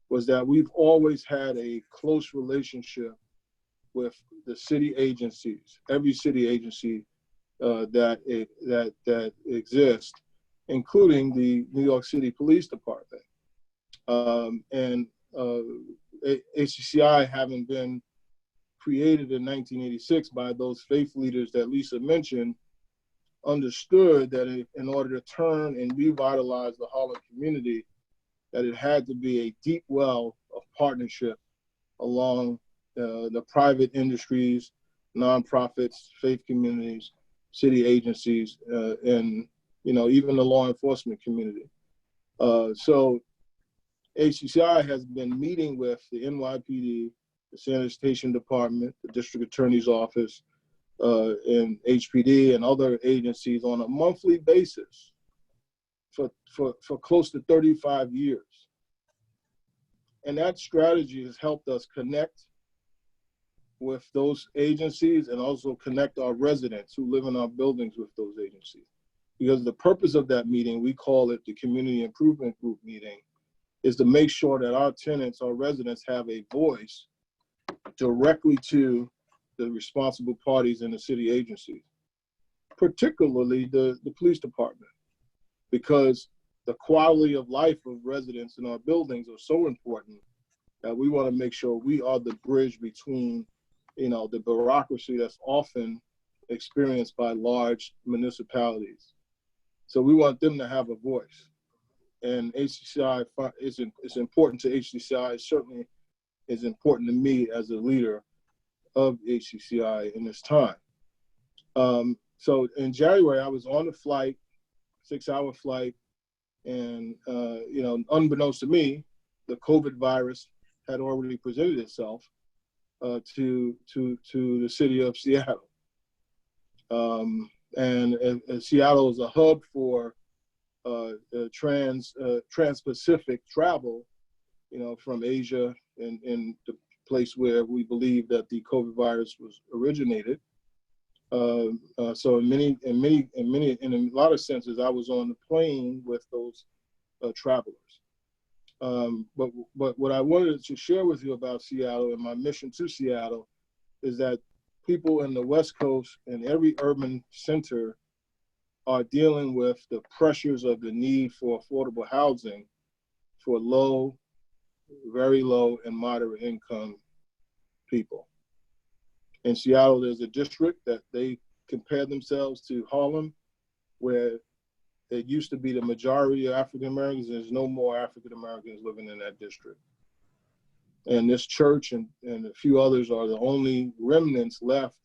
was that we've always had a close relationship with the city agencies, every city agency that exists, including the New York City Police Department. And HCCI, having been created in 1986 by those faith leaders that Lisa mentioned, understood that in order to turn and revitalize the Harlem community, that it had to be a deep well of partnership along the private industries, nonprofits, faith communities, city agencies, and even the law enforcement community. So HCCI has been meeting with the NYPD, the Sanitation Department, the District Attorney's Office, and HPD and other agencies on a monthly basis for close to 35 years. And that strategy has helped us connect with those agencies and also connect our residents who live in our buildings with those agencies. Because the purpose of that meeting, we call it the Community Improvement Group meeting, is to make sure that our tenants, our residents, have a voice directly to the responsible parties in the city agencies, particularly the police department, because the quality of life of residents in our buildings are so important that we want to make sure we are the bridge between, the bureaucracy that's often experienced by large municipalities. So we want them to have a voice. And HCCI is important to HCCI. It certainly is important to me as a leader of HCCI in this time. So in January, I was on a flight, 6-hour flight, and unbeknownst to me, the COVID virus had already presented itself to the city of Seattle. And Seattle is a hub for trans-Pacific travel, from Asia and the place where we believe that the COVID virus was originated. So in a lot of senses, I was on the plane with those travelers. But what I wanted to share with you about Seattle and my mission to Seattle is that people in the West Coast and every urban center are dealing with the pressures of the need for affordable housing for low, very low, and moderate income people. In Seattle, there's a district that they compare themselves to Harlem, where it used to be the majority of African Americans. There's no more African Americans living in that district. And this church and a few others are the only remnants left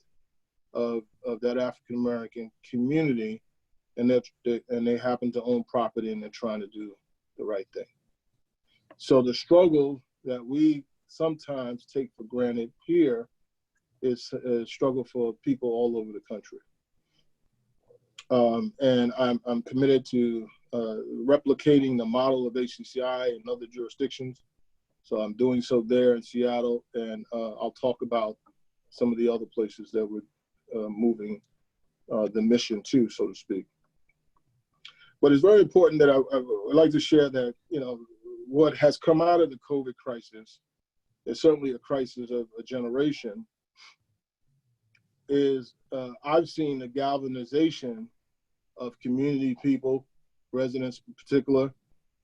of that African American community, and they happen to own property and they're trying to do the right thing. So the struggle that we sometimes take for granted here is a struggle for people all over the country. And I'm committed to replicating the model of HCCI in other jurisdictions. So I'm doing so there in Seattle, and I'll talk about some of the other places that we're moving the mission to, so to speak. But it's very important that I would like to share that, what has come out of the COVID crisis is certainly a crisis of a generation, is I've seen the galvanization of community people, residents in particular,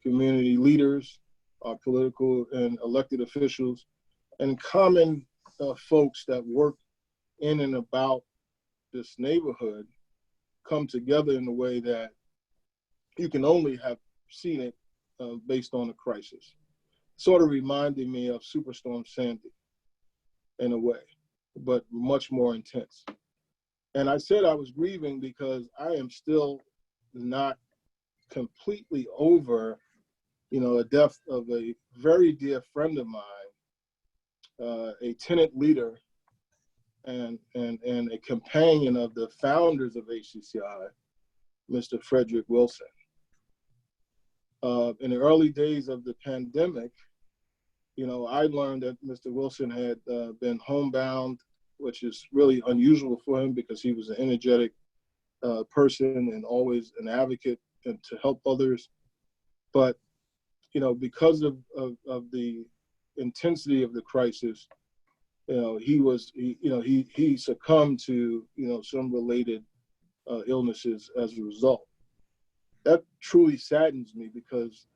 community leaders, our political and elected officials, and common folks that work in and about this neighborhood come together in a way that you can only have seen it based on a crisis. Sort of reminding me of Superstorm Sandy in a way, but much more intense. And I said I was grieving because I am still not completely over, the death of a very dear friend of mine, a tenant leader and a companion of the founders of HCCI, Mr. Frederick Wilson. In the early days of the pandemic, I learned that Mr. Wilson had been homebound, which is really unusual for him because he was an energetic person and always an advocate and to help others. But, because of the intensity of the crisis, he succumbed to, some related illnesses as a result. That truly saddens me because,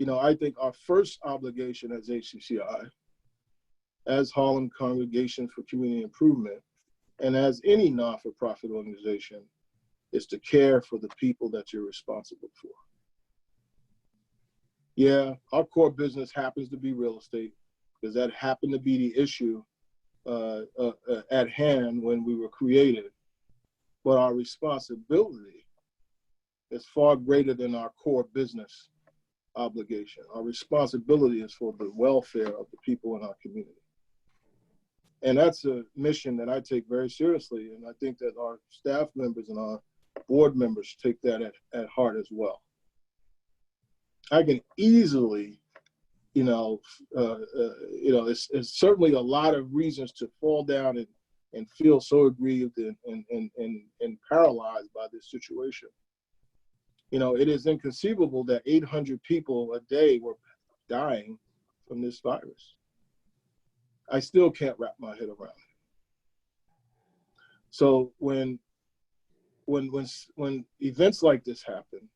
I think our first obligation as HCCI, as Harlem Congregation for Community Improvement, and as any not-for-profit organization, is to care for the people that you're responsible for. Yeah, our core business happens to be real estate, because that happened to be the issue at hand when we were created. But our responsibility is far greater than our core business obligation. Our responsibility is for the welfare of the people in our community. And that's a mission that I take very seriously. And I think that our staff members and our board members take that at heart as well. I can easily, it's certainly a lot of reasons to fall down and feel so aggrieved and paralyzed by this situation. It is inconceivable that 800 people a day were dying from this virus. I still can't wrap my head around it. So when events like this happen,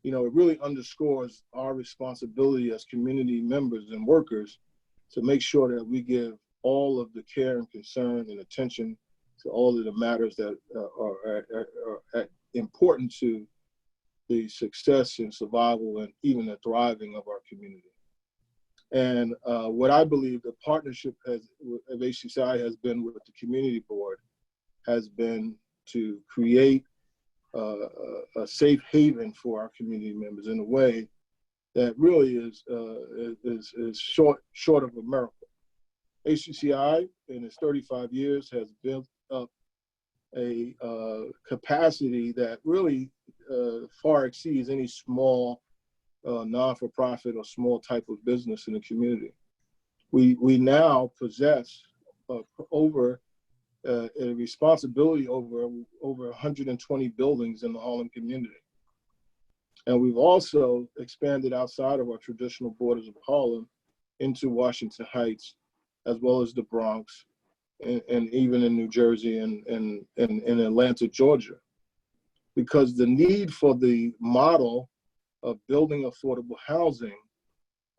it really underscores our responsibility as community members and workers to make sure that we give all of the care and concern and attention to all of the matters that are important to the success and survival and even the thriving of our community. And what I believe the partnership of HCCI has been with the community board has been to create a safe haven for our community members in a way that really is short of a miracle. HCCI in its 35 years has built up a capacity that really far exceeds any small non-for-profit or small type of business in the community. We now possess over a responsibility over 120 buildings in the Harlem community. And we've also expanded outside of our traditional borders of Harlem into Washington Heights, as well as the Bronx, and even in New Jersey and in Atlanta, Georgia. Because the need for the model of building affordable housing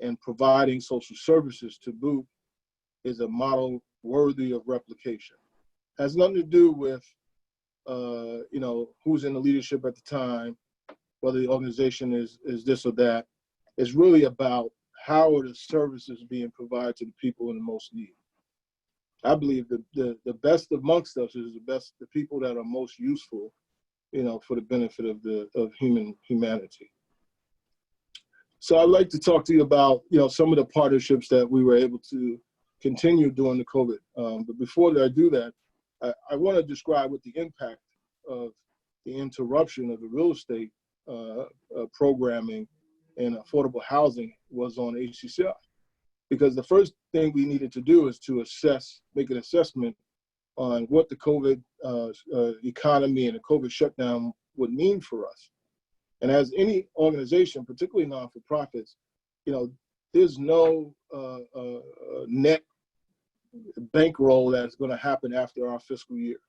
and providing social services to boot is a model worthy of replication. Has nothing to do with, who's in the leadership at the time, whether the organization is this or that. It's really about how are the services being provided to the people in the most need. I believe the best amongst us is the people that are most useful, for the benefit of humanity. So I'd like to talk to you about, some of the partnerships that we were able to continue during the COVID. But before I do that, I want to describe what the impact of the interruption of the real estate programming and affordable housing was on HCCI. Because the first thing we needed to do is to make an assessment on what the COVID economy and the COVID shutdown would mean for us. And as any organization, particularly non-for-profits, there's no net bankroll that's going to happen after our fiscal year.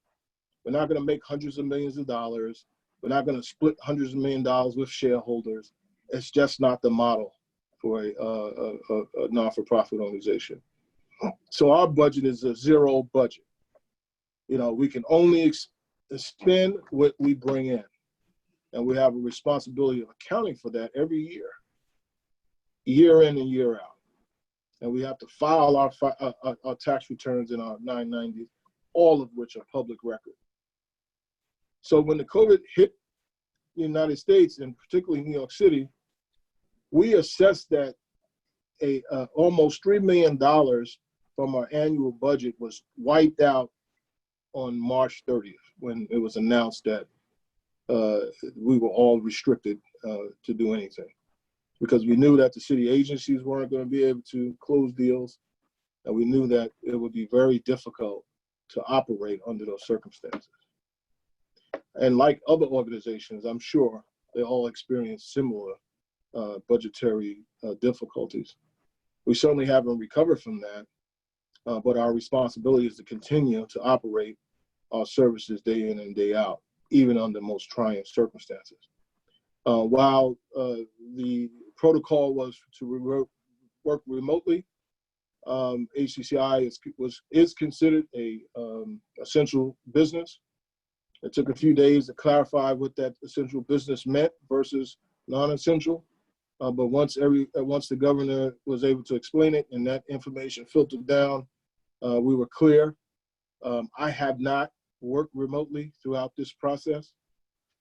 We're not going to make hundreds of millions of dollars. We're not going to split hundreds of millions of dollars with shareholders. It's just not the model for a non-for-profit organization. So our budget is a zero budget. We can only spend what we bring in. And we have a responsibility of accounting for that every year in and year out. And we have to file our tax returns in our 990s, all of which are public record. So when the COVID hit the United States, and particularly New York City, we assessed that almost $3 million from our annual budget was wiped out on March 30th, when it was announced that we were all restricted to do anything, because we knew that the city agencies weren't going to be able to close deals, and we knew that it would be very difficult to operate under those circumstances. And like other organizations, I'm sure they all experienced similar budgetary difficulties. We certainly haven't recovered from that, but our responsibility is to continue to operate our services day in and day out, even under most trying circumstances. While the protocol was to work remotely, HCCI is considered a essential business. It took a few days to clarify what that essential business meant versus non-essential. But once the governor was able to explain it and that information filtered down, we were clear. I have not worked remotely throughout this process.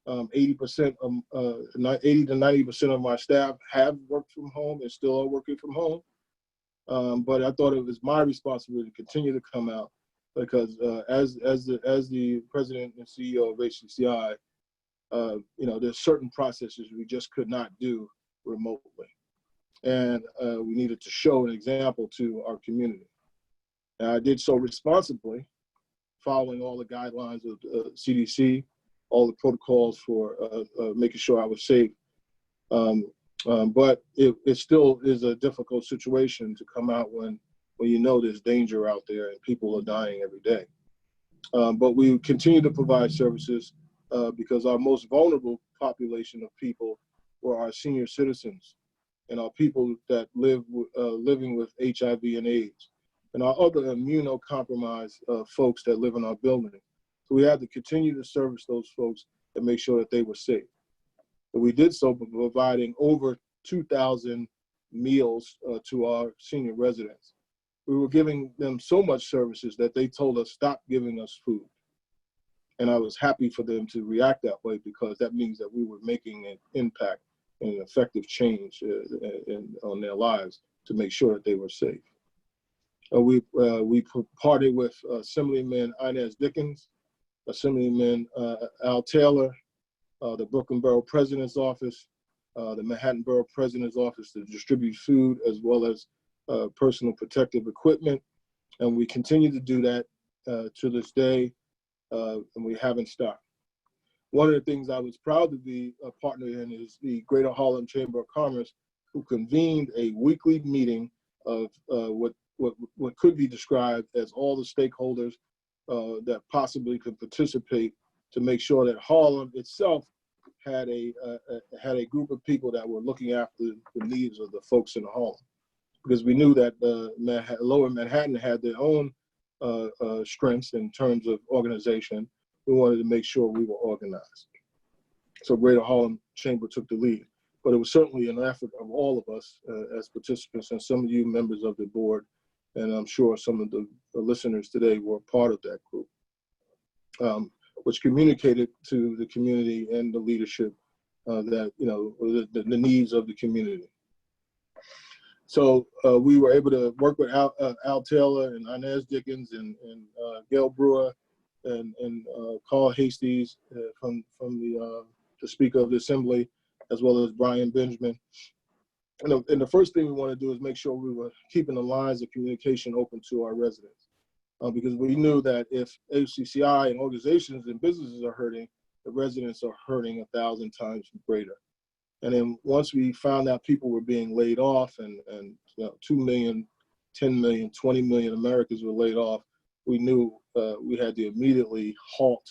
80 to 90% of my staff have worked from home and still are working from home. But I thought it was my responsibility to continue to come out, because as the president and CEO of HCCI, there's certain processes we just could not do remotely. And we needed to show an example to our community. And I did so responsibly, following all the guidelines of CDC, all the protocols for making sure I was safe. But it still is a difficult situation to come out when you know there's danger out there and people are dying every day. But we continue to provide services because our most vulnerable population of people were our senior citizens and our people that living with HIV and AIDS, and our other immunocompromised folks that live in our building. So we had to continue to service those folks and make sure that they were safe. And we did so by providing over 2,000 meals to our senior residents. We were giving them so much services that they told us, stop giving us food. And I was happy for them to react that way, because that means that we were making an impact and an effective change on their lives to make sure that they were safe. We parted with Assemblyman Inez Dickens, Assemblyman Al Taylor, the Brooklyn Borough President's Office, the Manhattan Borough President's Office to distribute food as well as personal protective equipment. And we continue to do that to this day, and we haven't stopped. One of the things I was proud to be a partner in is the Greater Harlem Chamber of Commerce, who convened a weekly meeting of what could be described as all the stakeholders that possibly could participate to make sure that Harlem itself had a group of people that were looking after the needs of the folks in Harlem. Because we knew that Lower Manhattan had their own strengths in terms of organization. We wanted to make sure we were organized. So Greater Harlem Chamber took the lead. But it was certainly an effort of all of us as participants, and some of you members of the board, and I'm sure some of the listeners today were part of that group, which communicated to the community and the leadership that, the needs of the community. So we were able to work with Al Taylor and Inez Dickens and Gail Brewer and Carl Hasties from the Speaker of the Assembly, as well as Brian Benjamin. And the first thing we want to do is make sure we were keeping the lines of communication open to our residents. Because we knew that if HCCI and organizations and businesses are hurting, the residents are hurting 1,000 times greater. And then once we found out people were being laid off and 2 million, 10 million, 20 million Americans were laid off, we knew we had to immediately halt,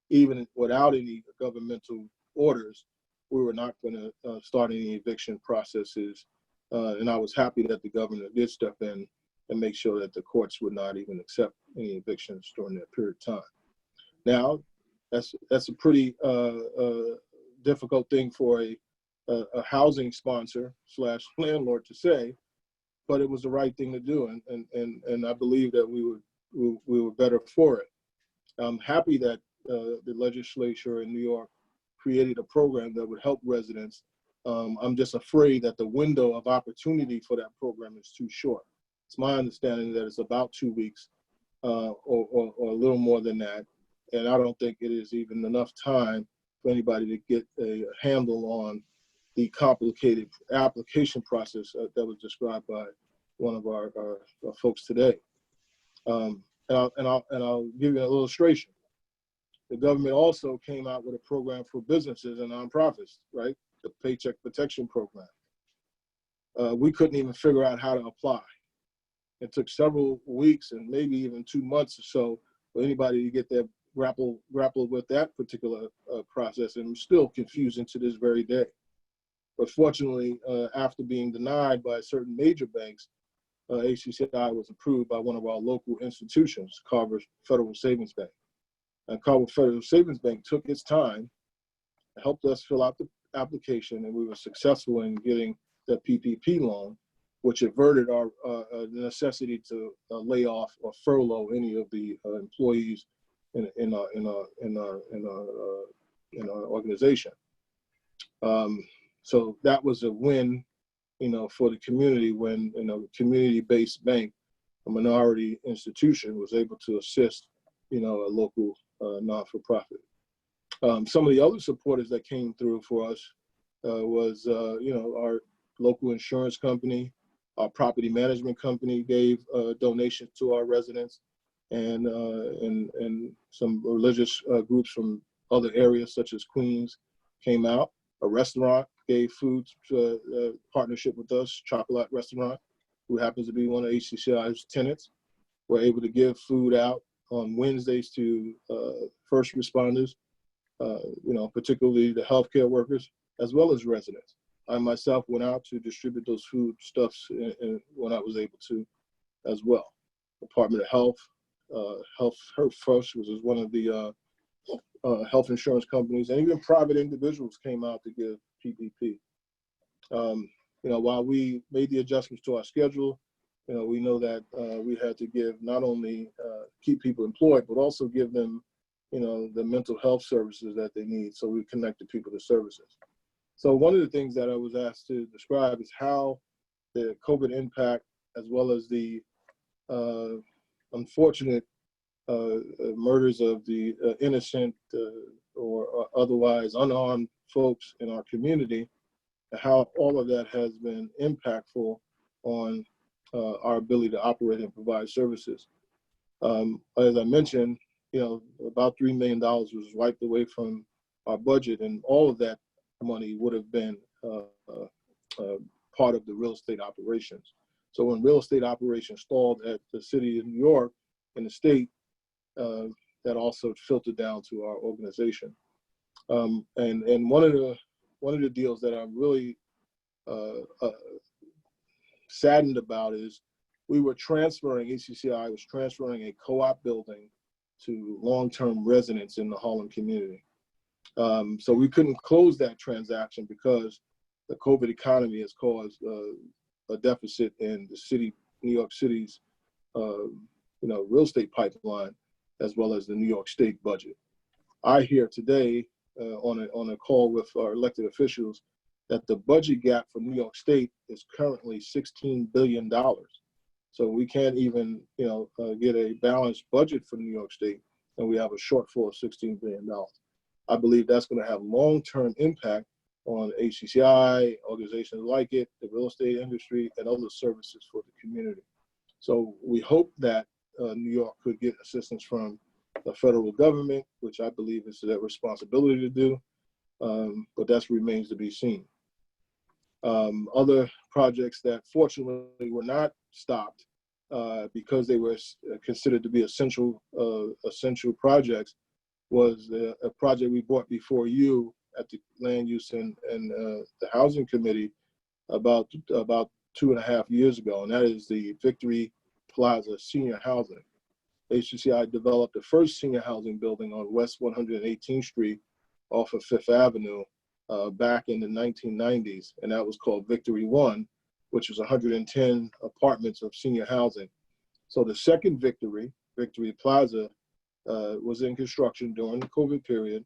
even without any governmental orders. We were not going to start any eviction processes. And I was happy that the governor did step in and make sure that the courts would not even accept any evictions during that period of time. Now, that's a pretty difficult thing for a housing sponsor / landlord to say, but it was the right thing to do, and I believe that we were better for it. I'm happy that the legislature in New York created a program that would help residents. I'm just afraid that the window of opportunity for that program is too short. It's my understanding that it's about 2 weeks or a little more than that, and I don't think it is even enough time for anybody to get a handle on the complicated application process that was described by one of our folks today. And I'll give you an illustration. The government also came out with a program for businesses and nonprofits, right? The Paycheck Protection Program. We couldn't even figure out how to apply. It took several weeks and maybe even 2 months or so for anybody to get their grapple with that particular process, and it's still confusing to this very day. But fortunately, after being denied by certain major banks, HCCI was approved by one of our local institutions, Carver Federal Savings Bank. And Carver Federal Savings Bank took its time, helped us fill out the application, and we were successful in getting the PPP loan, which averted our necessity to lay off or furlough any of the employees in our organization. So that was a win, for the community when a community-based bank, a minority institution, was able to assist, a local not-for-profit. Some of the other supporters that came through for us was, our local insurance company, our property management company gave donations to our residents, and some religious groups from other areas such as Queens came out. A restaurant gave food partnership with us, Chocolate Restaurant, who happens to be one of HCCI's tenants. We're able to give food out on Wednesdays to first responders, particularly the healthcare workers, as well as residents. I myself went out to distribute those foodstuffs when I was able to as well. Department of Health, Health First, which is one of the health insurance companies, and even private individuals came out to give PPP. While we made the adjustments to our schedule, we know that we had to give not only keep people employed, but also give them, the mental health services that they need. So we connected people to services. So one of the things that I was asked to describe is how the COVID impact, as well as the unfortunate murders of the innocent or otherwise unarmed folks in our community, how all of that has been impactful on our ability to operate and provide services. As I mentioned, about $3 million was wiped away from our budget, and all of that money would have been part of the real estate operations. So when real estate operations stalled at the city of New York and the state, that also filtered down to our organization. And one of the deals that I'm really saddened about is HCCI was transferring a co-op building to long-term residents in the Harlem community. So we couldn't close that transaction because the COVID economy has caused a deficit in the city, New York City's, real estate pipeline, as well as the New York State budget. I hear today on a call with our elected officials that the budget gap for New York State is currently $16 billion. So we can't even, get a balanced budget for New York State, and we have a shortfall of $16 billion. I believe that's going to have long-term impact on HCCI, organizations like it, the real estate industry, and other services for the community. So we hope that New York could get assistance from the federal government, which I believe is their responsibility to do, but that remains to be seen. Other projects that fortunately were not stopped because they were considered to be essential projects was a project we brought before you at the Land Use and the Housing Committee about 2.5 years ago, and that is the Victory Plaza Senior Housing. HCCI developed the first senior housing building on West 118th Street off of Fifth Avenue back in the 1990s, and that was called Victory One, which was 110 apartments of senior housing. So the second Victory Plaza, was in construction during the COVID period.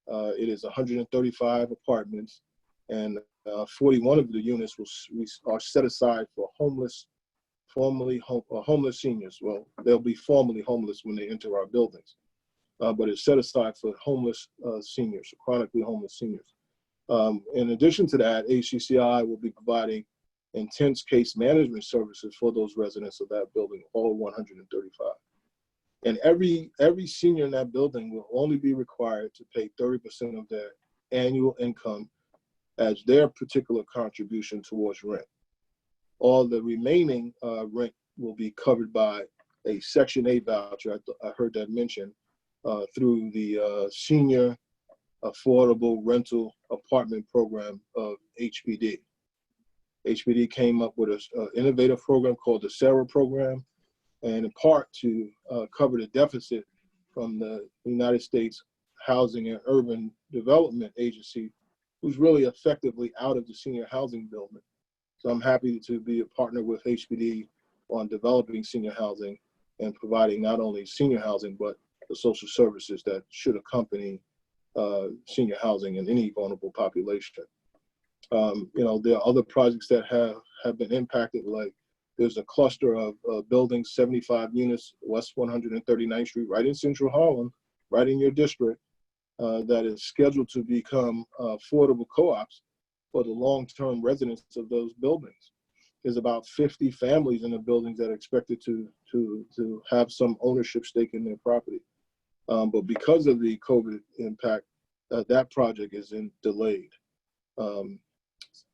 It is 135 apartments, and 41 of the units are set aside for formerly homeless seniors. Well, they'll be formerly homeless when they enter our buildings, but it's set aside for homeless seniors, chronically homeless seniors. In addition to that, HCCI will be providing intense case management services for those residents of that building, all 135. And every senior in that building will only be required to pay 30% of their annual income as their particular contribution towards rent. All the remaining rent will be covered by a Section 8 voucher, I heard that mentioned, through the Senior Affordable Rental Apartment Program of HPD. HPD came up with an innovative program called the SARA program, and in part to cover the deficit from the United States Housing and Urban Development Agency, who's really effectively out of the senior housing building. So I'm happy to be a partner with HPD on developing senior housing and providing not only senior housing, but the social services that should accompany senior housing in any vulnerable population. There are other projects that have been impacted, like there's a cluster of buildings, 75 units, West 139th Street, right in Central Harlem, right in your district, that is scheduled to become affordable co-ops for the long-term residents of those buildings. There's about 50 families in the buildings that are expected to have some ownership stake in their property. But because of the COVID impact, that project is delayed.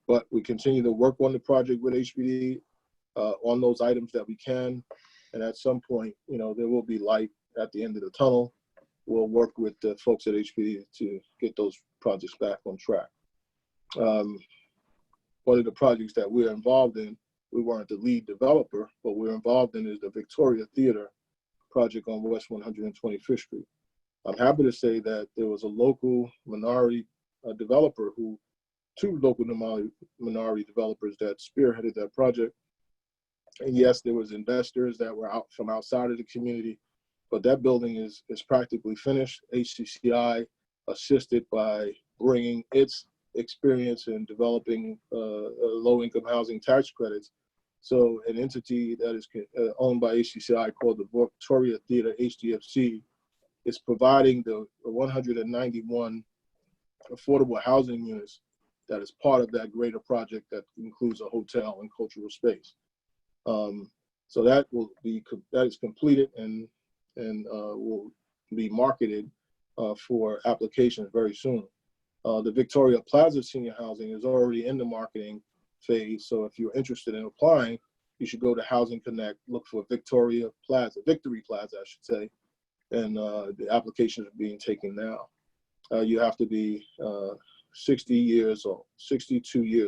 But we continue to work on the project with HPD on those items that we can. And at some point, there will be light at the end of the tunnel. We'll work with the folks at HPD to get those projects back on track. One of the projects that we're involved in, we weren't the lead developer, but we're involved in is the Victoria Theater project on West 125th Street. I'm happy to say that there was a local minority developer two local minority developers that spearheaded that project. And yes, there was investors that were out from outside of the community, but that building is practically finished. HCCI assisted by bringing its experience in developing low-income housing tax credits. So an entity that is owned by HCCI called the Victoria Theater, HDFC, is providing the 191 affordable housing units that is part of that greater project that includes a hotel and cultural space. So that is completed and will be marketed for applications very soon. The Victoria Plaza Senior Housing is already in the marketing phase. So if you're interested in applying, you should go to Housing Connect, look for Victoria Plaza, Victory Plaza, I should say. And the applications are being taken now. You have to be 62 years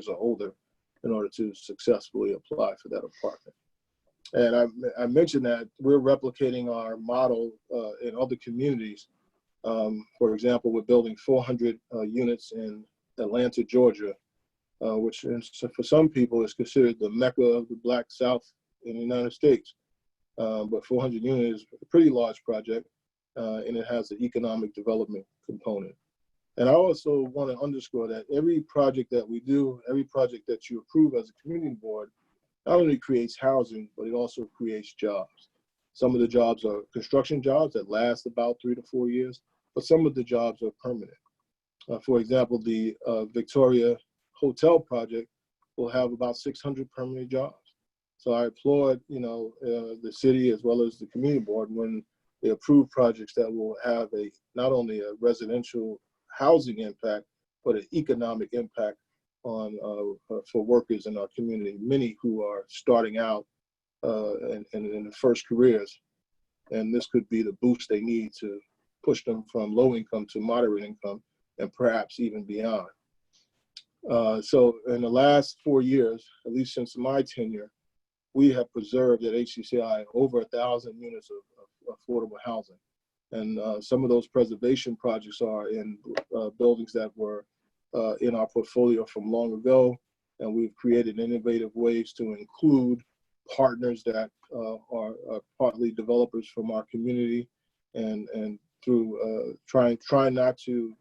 or older in order to successfully apply for that apartment. And I mentioned that we're replicating our model in other communities. For example, we're building 400 units in Atlanta, Georgia, which for some people is considered the Mecca of the Black South in the United States. But 400 units is a pretty large project, and it has an economic development component. And I also want to underscore that every project that we do, every project that you approve as a community board, not only creates housing, but it also creates jobs. Some of the jobs are construction jobs that last about 3 to 4 years, but some of the jobs are permanent. For example, the Victoria Hotel project will have about 600 permanent jobs. So I applaud, the city as well as the community board when they approve projects that will have not only a residential housing impact, but an economic impact on for workers in our community, many who are starting out in the first careers. And this could be the boost they need to push them from low income to moderate income and perhaps even beyond. So in the last 4 years, at least since my tenure, we have preserved at HCCI over 1,000 units of affordable housing. And some of those preservation projects are in buildings that were in our portfolio from long ago. And we've created innovative ways to include partners that are partly developers from our community, and through trying not to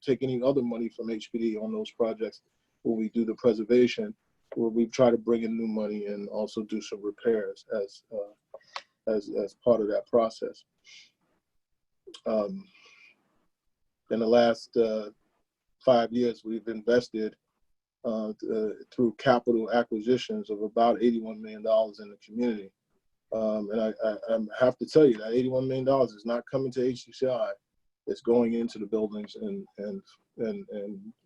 take any other money from HPD on those projects where we do the preservation, where we try to bring in new money and also do some repairs as part of that process. In the last 5 years, we've invested through capital acquisitions of about $81 million in the community. And I have to tell you that $81 million is not coming to HCCI. It's going into the buildings and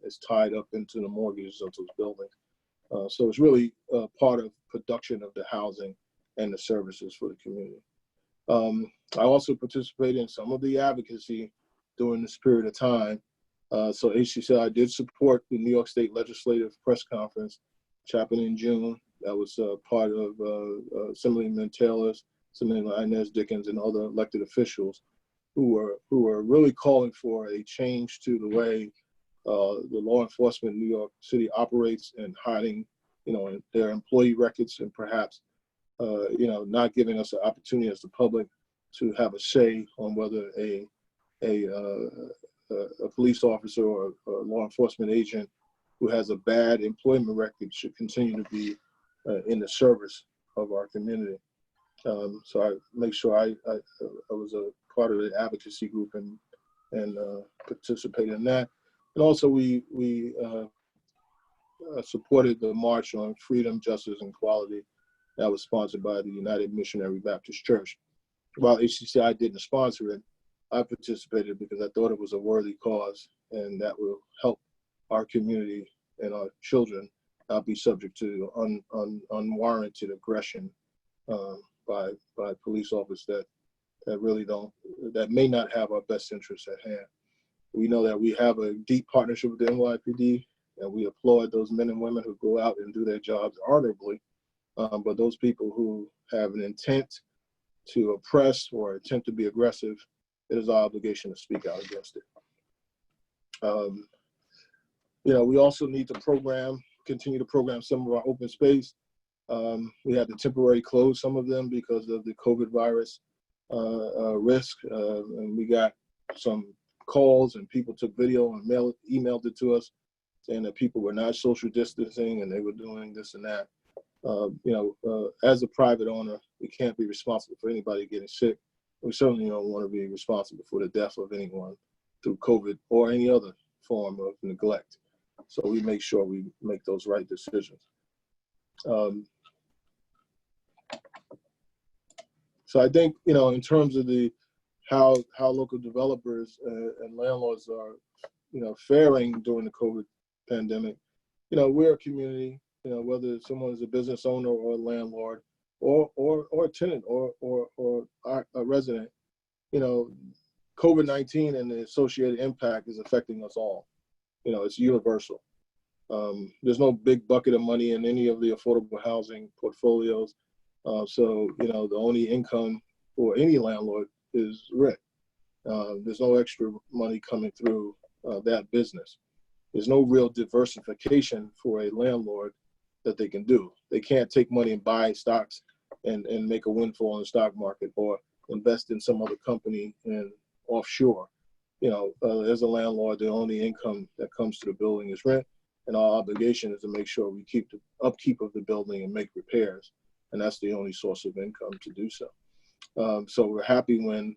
it's tied up into the mortgages of those buildings. So it's really part of production of the housing and the services for the community. I also participated in some of the advocacy during this period of time. So HCCI did support the New York State Legislative Press Conference, which happened in June. That was part of Assemblyman Taylor's, Assemblyman Inez Dickens, and other elected officials who were really calling for a change to the way the law enforcement in New York City operates, and hiding, their employee records, and perhaps, not giving us an opportunity as the public to have a say on whether a police officer or a law enforcement agent who has a bad employment record should continue to be in the service of our community. So I make sure I was a part of the advocacy group and and participated in that. And also we supported the March on Freedom, Justice, and Equality that was sponsored by the United Missionary Baptist Church. While HCCI didn't sponsor it, I participated because I thought it was a worthy cause, and that will help our community and our children not be subject to unwarranted aggression by police officers that may not have our best interests at hand. We know that we have a deep partnership with the NYPD, and we applaud those men and women who go out and do their jobs honorably. But those people who have an intent to oppress or attempt to be aggressive, it is our obligation to speak out against it. We also need to continue to program some of our open space. We had to temporarily close some of them because of the COVID virus risk, and we got some calls and people took video and emailed it to us saying that people were not social distancing and they were doing this and that. As a private owner, we can't be responsible for anybody getting sick. We certainly don't want to be responsible for the death of anyone through COVID or any other form of neglect. So we make sure we make those right decisions. So I think, in terms of how local developers and landlords are, faring during the COVID pandemic, we're a community, whether someone is a business owner or a landlord or a tenant or a resident, COVID-19 and the associated impact is affecting us all. It's universal. There's no big bucket of money in any of the affordable housing portfolios. So, the only income for any landlord is rent. There's no extra money coming through that business. There's no real diversification for a landlord that they can do. They can't take money and buy stocks and make a windfall in the stock market or invest in some other company in offshore. As a landlord, the only income that comes to the building is rent, and our obligation is to make sure we keep the upkeep of the building and make repairs, and that's the only source of income to do so. So we're happy when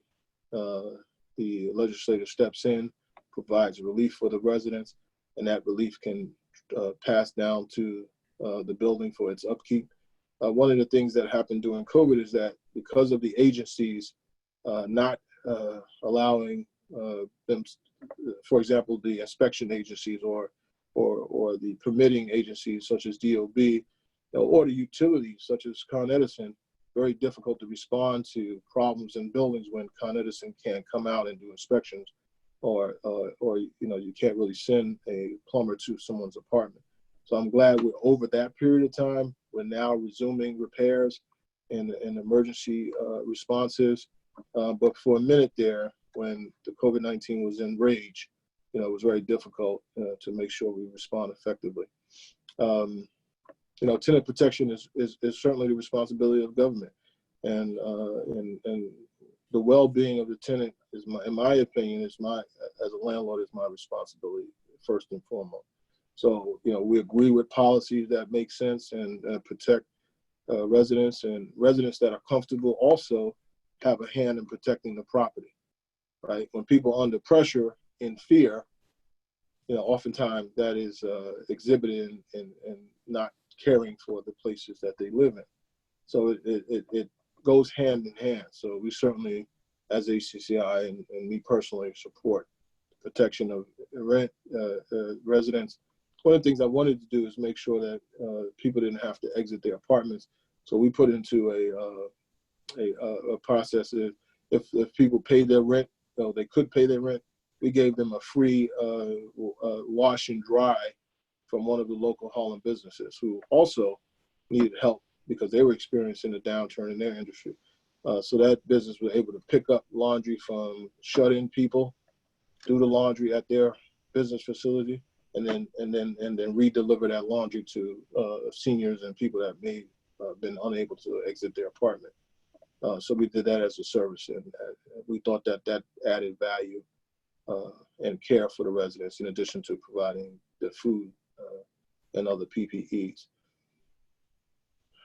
the legislature steps in, provides relief for the residents, and that relief can pass down to the building for its upkeep. One of the things that happened during COVID is that because of the agencies not allowing them, for example, the inspection agencies or the permitting agencies such as DOB, or the utilities such as Con Edison, very difficult to respond to problems in buildings when Con Edison can't come out and do inspections, or you can't really send a plumber to someone's apartment. So I'm glad we're over that period of time. We're now resuming repairs and emergency responses. But for a minute there, when the COVID-19 was in rage, it was very difficult to make sure we respond effectively. Tenant protection is certainly the responsibility of government, and the well-being of the tenant is, in my opinion, as a landlord, is my responsibility first and foremost. So, we agree with policies that make sense and protect residents, and residents that are comfortable also have a hand in protecting the property, right? When people are under pressure in fear, oftentimes that is exhibited in not caring for the places that they live in. So it goes hand in hand. So we certainly, as HCCI and me personally, support the protection of residents. One of the things I wanted to do is make sure that people didn't have to exit their apartments. So we put into a process that if people paid their rent, they could pay their rent, we gave them a free wash and dry from one of the local Harlem businesses who also needed help because they were experiencing a downturn in their industry. So that business was able to pick up laundry from shut-in people, do the laundry at their business facility, and then re-deliver that laundry to seniors and people that may have been unable to exit their apartment. So we did that as a service, and we thought that added value and care for the residents, in addition to providing the food and other PPEs.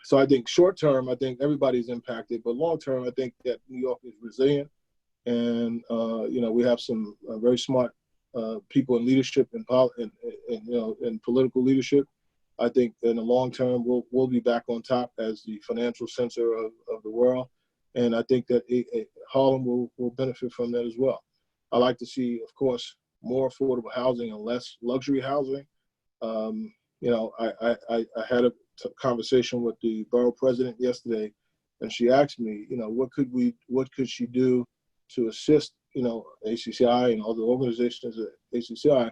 So I think short term, I think everybody's impacted, but long term, I think that New York is resilient, And, you know, we have some very smart people in leadership and, you know, in political leadership. I think in the long term, we'll be back on top as the financial center of the world. And I think that Harlem will benefit from that as well. I like to see, of course, more affordable housing and less luxury housing. You know, I had a conversation with the borough president yesterday, and she asked me, you know, what could she do to assist, you know, ACCI and other organizations at ACCI.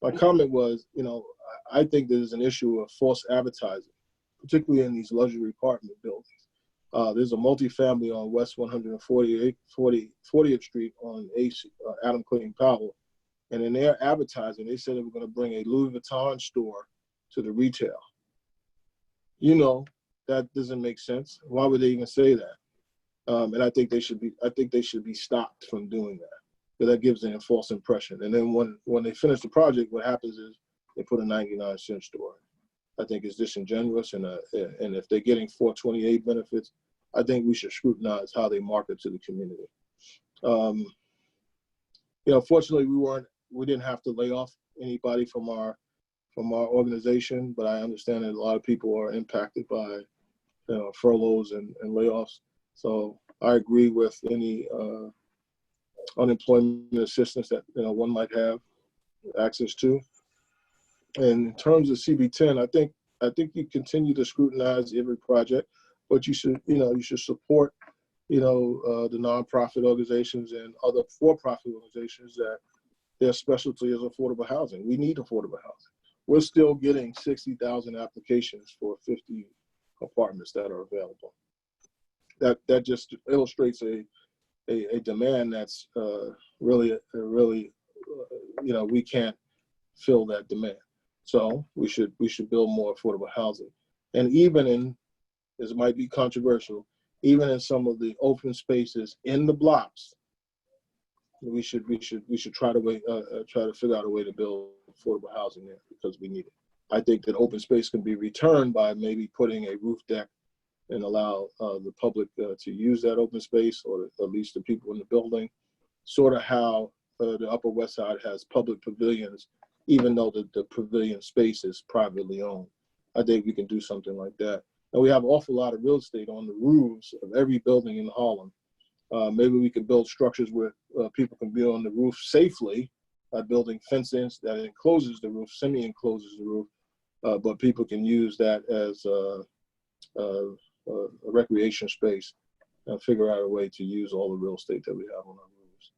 My comment was, you know, I think there's an issue of false advertising, particularly in these luxury apartment buildings. There's a multifamily on West 140th Street on Adam Clayton Powell. And in their advertising, they said they were going to bring a Louis Vuitton store to the retail. You know, that doesn't make sense. Why would they even say that? And I think they should be stopped from doing that, because that gives them a false impression. And then when they finish the project, what happens is they put a 99-cent store. I think it's disingenuous, and if they're getting 428 benefits, I think we should scrutinize how they market to the community. You know, fortunately, we didn't have to lay off anybody from our organization, but I understand that a lot of people are impacted by, you know, furloughs and layoffs. So I agree with any unemployment assistance that, you know, one might have access to. And in terms of CB10, I think you continue to scrutinize every project, but you should support, you know, the nonprofit organizations and other for-profit organizations that their specialty is affordable housing. We need affordable housing. We're still getting 60,000 applications for 50 apartments that are available. That just illustrates a demand that's really, you know, we can't fill that demand. So we should build more affordable housing. And even in, this might be controversial, even in some of the open spaces in the blocks, we should try to figure out a way to build affordable housing there, because we need it. I think that open space can be returned by maybe putting a roof deck and allow the public to use that open space, or at least the people in the building, sort of how the Upper West Side has public pavilions, even though the pavilion space is privately owned. I think we can do something like that. And we have an awful lot of real estate on the roofs of every building in Harlem. Maybe we could build structures where people can be on the roof safely by building fences that encloses the roof, semi-encloses the roof, but people can use that as a recreation space and figure out a way to use all the real estate that we have on our roofs.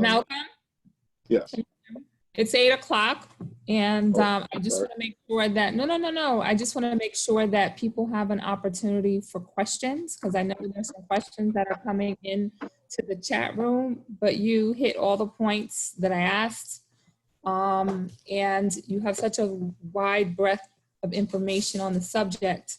Malcolm? Yes. It's 8 o'clock, and I just want to make sure that, no. I just want to make sure that people have an opportunity for questions, because I know there's some questions that are coming in to the chat room, but you hit all the points that I asked. And you have such a wide breadth of information on the subject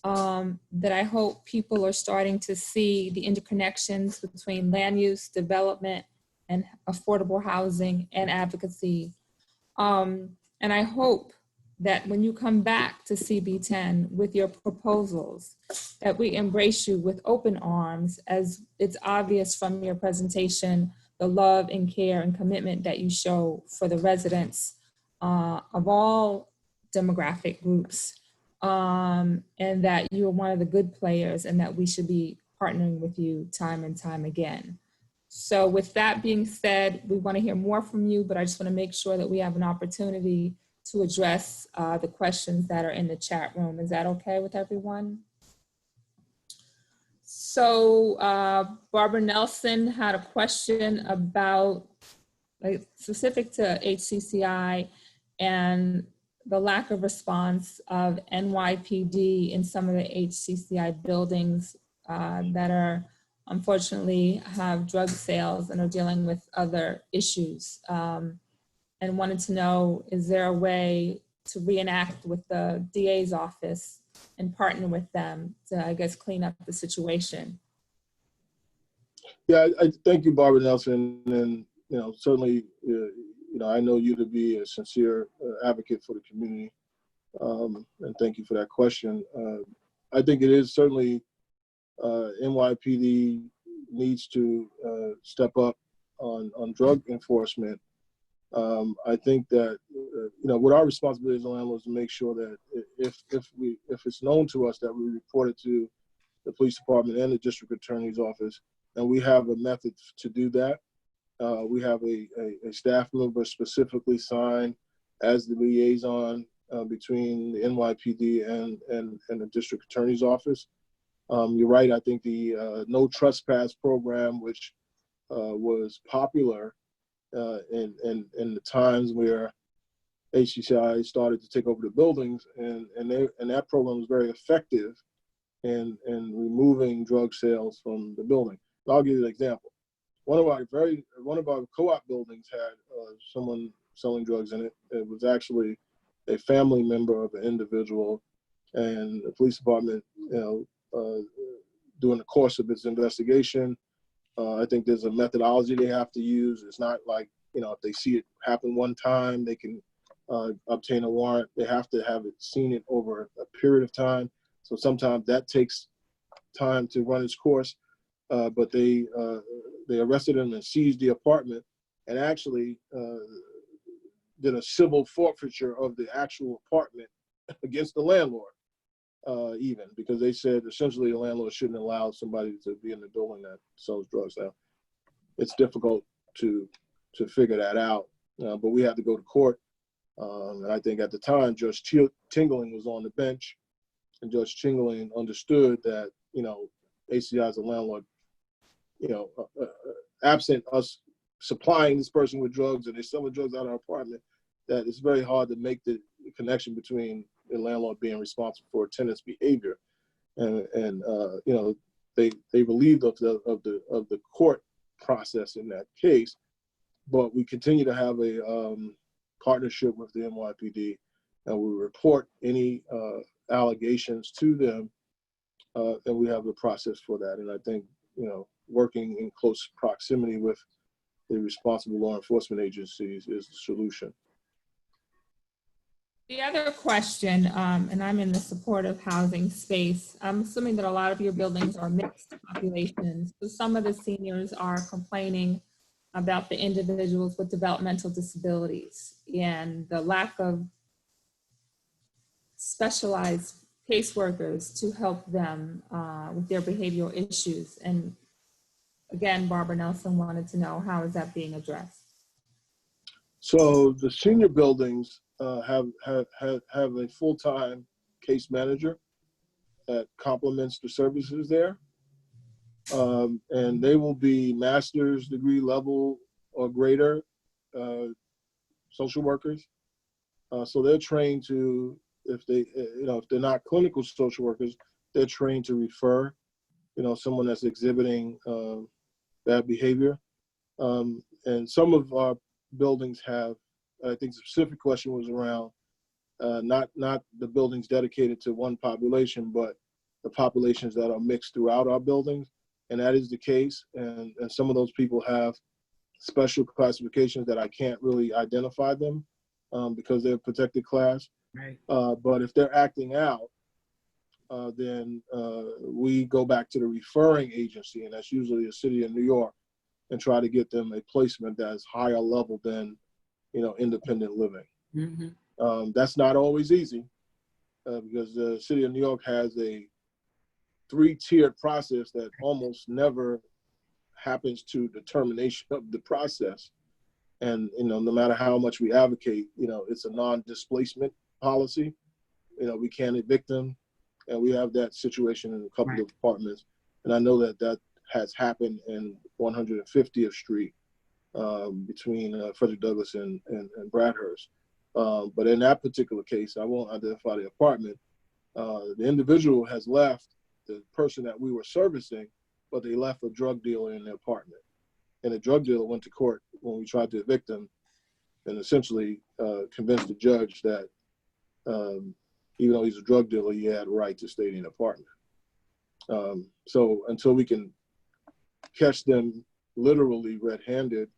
that I hope people are starting to see the interconnections between land use, development, and affordable housing and advocacy. And I hope that when you come back to CB10 with your proposals, that we embrace you with open arms, as it's obvious from your presentation, the love and care and commitment that you show for the residents of all demographic groups, and that you're one of the good players, and that we should be partnering with you time and time again. So with that being said, we want to hear more from you, but I just want to make sure that we have an opportunity to address the questions that are in the chat room. Is that okay with everyone? So Barbara Nelson had a question about, specific to HCCI and the lack of response of NYPD in some of the HCCI buildings that are, unfortunately, have drug sales and are dealing with other issues. And wanted to know, is there a way to reenact with the DA's office and partner with them to, I guess, clean up the situation? Yeah, I thank you, Barbara Nelson, and certainly, I know you to be a sincere advocate for the community, and thank you for that question. I think it is certainly NYPD needs to step up on drug enforcement. I think that what our responsibility as a landlord is to make sure that if it's known to us that we report it to the police department and the district attorney's office, and we have a method to do that. We have a staff member specifically signed as the liaison between the NYPD and the district attorney's office. You're right. I think the no trespass program, which was popular in the times where HCCI started to take over the buildings, and that program was very effective in removing drug sales from the building. I'll give you an example. One of our co-op buildings had someone selling drugs in it. It was actually a family member of an individual, and the police department, during the course of its investigation, I think there's a methodology they have to use. It's not like, if they see it happen one time, they can obtain a warrant. They have to have it seen it over a period of time. So sometimes that takes time to run its course. But they arrested him and seized the apartment, and actually did a civil forfeiture of the actual apartment against the landlord, even because they said essentially the landlord shouldn't allow somebody to be in the building that sells drugs. Now, it's difficult to figure that out, but we had to go to court. And I think at the time, Judge Tingling was on the bench, and Judge Tingling understood that, ACI as a landlord, absent us supplying this person with drugs and they sell the drugs out of our apartment, that it's very hard to make the connection between the landlord being responsible for a tenant's behavior. And they relieved of the court process in that case, but we continue to have a partnership with the NYPD, and we report any allegations to them, and we have a process for that. And I think, working in close proximity with the responsible law enforcement agencies is the solution. The other question, and I'm in the supportive housing space, I'm assuming that a lot of your buildings are mixed populations. So some of the seniors are complaining about the individuals with developmental disabilities and the lack of specialized caseworkers to help them with their behavioral issues. And again, Barbara Nelson wanted to know, how is that being addressed? So the senior buildings have a full-time case manager that complements the services there. And they will be master's degree level or greater social workers. So they're trained to, if they're not clinical social workers, they're trained to refer, someone that's exhibiting bad behavior. And some of our buildings have, I think the specific question was around not the buildings dedicated to one population, but the populations that are mixed throughout our buildings. And that is the case. And some of those people have special classifications that I can't really identify them because they're protected class. Right. But if they're acting out, then we go back to the referring agency, and that's usually the city of New York, and try to get them a placement that's higher level than, independent living. Mm-hmm. That's not always easy because the city of New York has a 3-tiered process that almost never happens to determination of the process. And, no matter how much we advocate, it's a non-displacement policy. We can't evict them. And we have that situation in a couple of apartments. And I know that has happened in 150th Street between Frederick Douglass and Bradhurst. But in that particular case, I won't identify the apartment. The individual has left the person that we were servicing, but they left a drug dealer in the apartment. And the drug dealer went to court when we tried to evict him and essentially convinced the judge that even though he's a drug dealer, he had a right to stay in the apartment. So until we can catch them literally red-handed,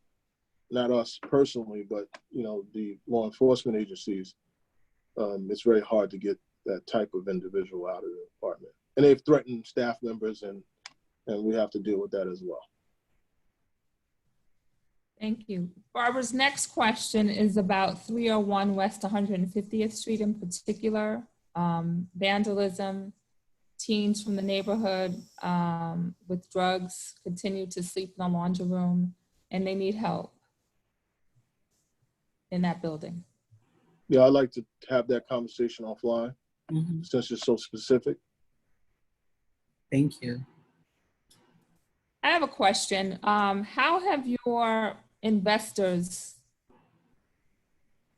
not us personally, but the law enforcement agencies, it's very hard to get that type of individual out of the apartment. And they've threatened staff members and and we have to deal with that as well. Thank you. Barbara's next question is about 301 West 150th Street in particular, vandalism. Teens from the neighborhood with drugs continue to sleep in the laundry room, and they need help in that building. Yeah, I'd like to have that conversation offline Mhm. since it's so specific. Thank you. I have a question. How have your investors,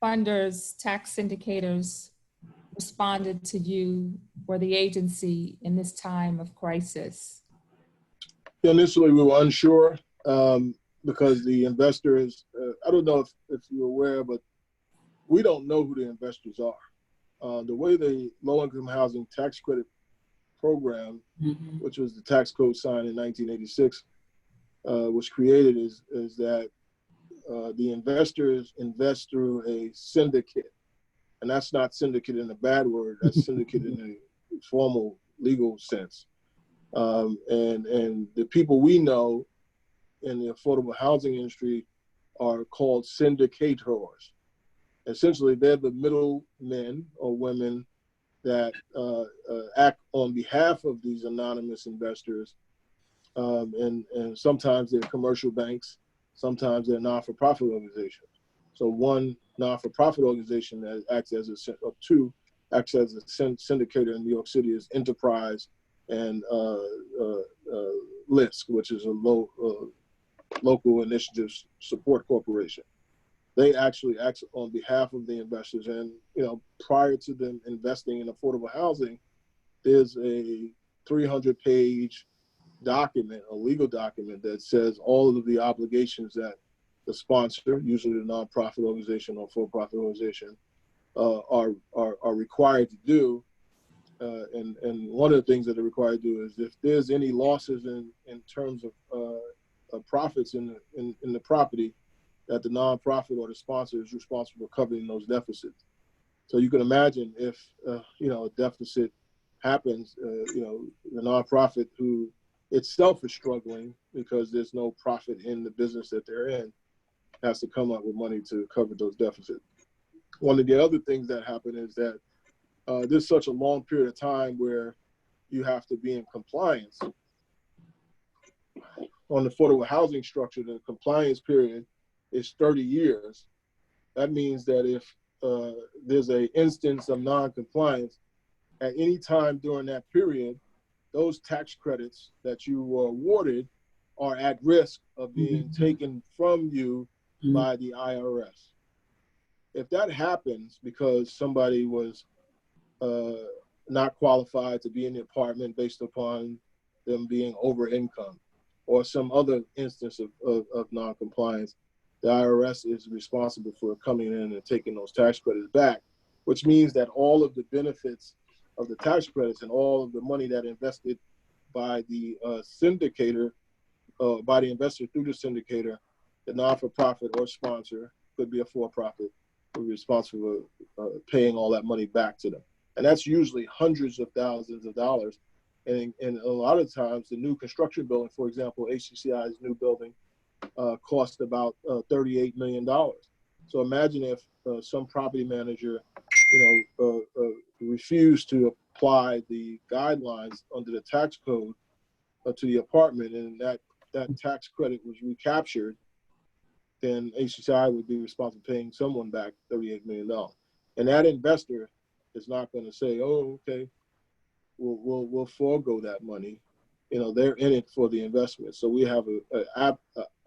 funders, tax syndicators responded to you or the agency in this time of crisis? Initially, we were unsure because the investors, I don't know if you're aware, but we don't know who the investors are. The way the low-income housing tax credit program, Mhm. which was the tax code signed in 1986, was created is that the investors invest through a syndicate. And that's not syndicate in a bad word, that's syndicate in a formal legal sense. And the people we know in the affordable housing industry are called syndicators. Essentially, they're the middle men or women that act on behalf of these anonymous investors. And sometimes they're commercial banks, sometimes they're non-for-profit organizations. So one non-for-profit organization that acts as two acts as a syndicator in New York City is Enterprise and LISC, which is a local initiative support corporation. They actually act on behalf of the investors. And prior to them investing in affordable housing, there's a 300-page document, a legal document that says all of the obligations that the sponsor, usually the nonprofit organization or for-profit organization, are required to do. And one of the things that they're required to do is if there's any losses in terms of profits in the property, that the nonprofit or the sponsor is responsible for covering those deficits. So you can imagine if a deficit happens, the nonprofit who itself is struggling because there's no profit in the business that they're in has to come up with money to cover those deficits. One of the other things that happen is that there's such a long period of time where you have to be in compliance. On the affordable housing structure, the compliance period is 30 years. That means that if there's an instance of non-compliance, at any time during that period, those tax credits that you were awarded are at risk of being taken from you by the IRS. If that happens because somebody was not qualified to be in the apartment based upon them being over income or some other instance of non-compliance, the IRS is responsible for coming in and taking those tax credits back, which means that all of the benefits of the tax credits and all of the money that invested by the syndicator, by the investor through the syndicator, the non-for-profit or sponsor, could be a for-profit, will be responsible for paying all that money back to them. And that's usually hundreds of thousands of dollars. And a lot of times, the new construction building, for example, HCCI's new building, cost about $38 million. So imagine if some property manager, refused to apply the guidelines under the tax code to the apartment, and that tax credit was recaptured, then HCCI would be responsible for paying someone back $38 million. And that investor is not going to say, "Oh, okay, we'll forego that money." They're in it for the investment. So we have a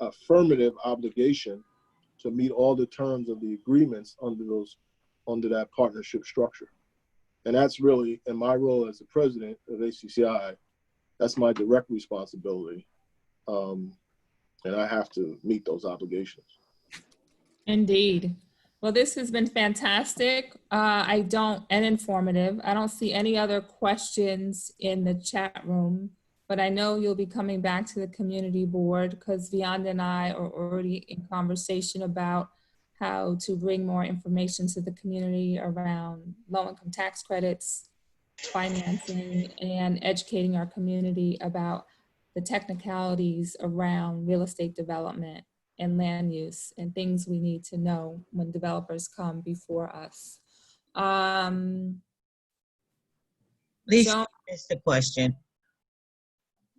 affirmative obligation to meet all the terms of the agreements under that partnership structure. And that's really, in my role as the president of HCCI, that's my direct responsibility. And I have to meet those obligations. Indeed. Well, this has been fantastic and informative. I don't see any other questions in the chat room, but I know you'll be coming back to the community board because Vianda and I are already in conversation about how to bring more information to the community around low-income tax credits, financing, and educating our community about the technicalities around real estate development and land use and things we need to know when developers come before us. Lisa, Joan, is the question.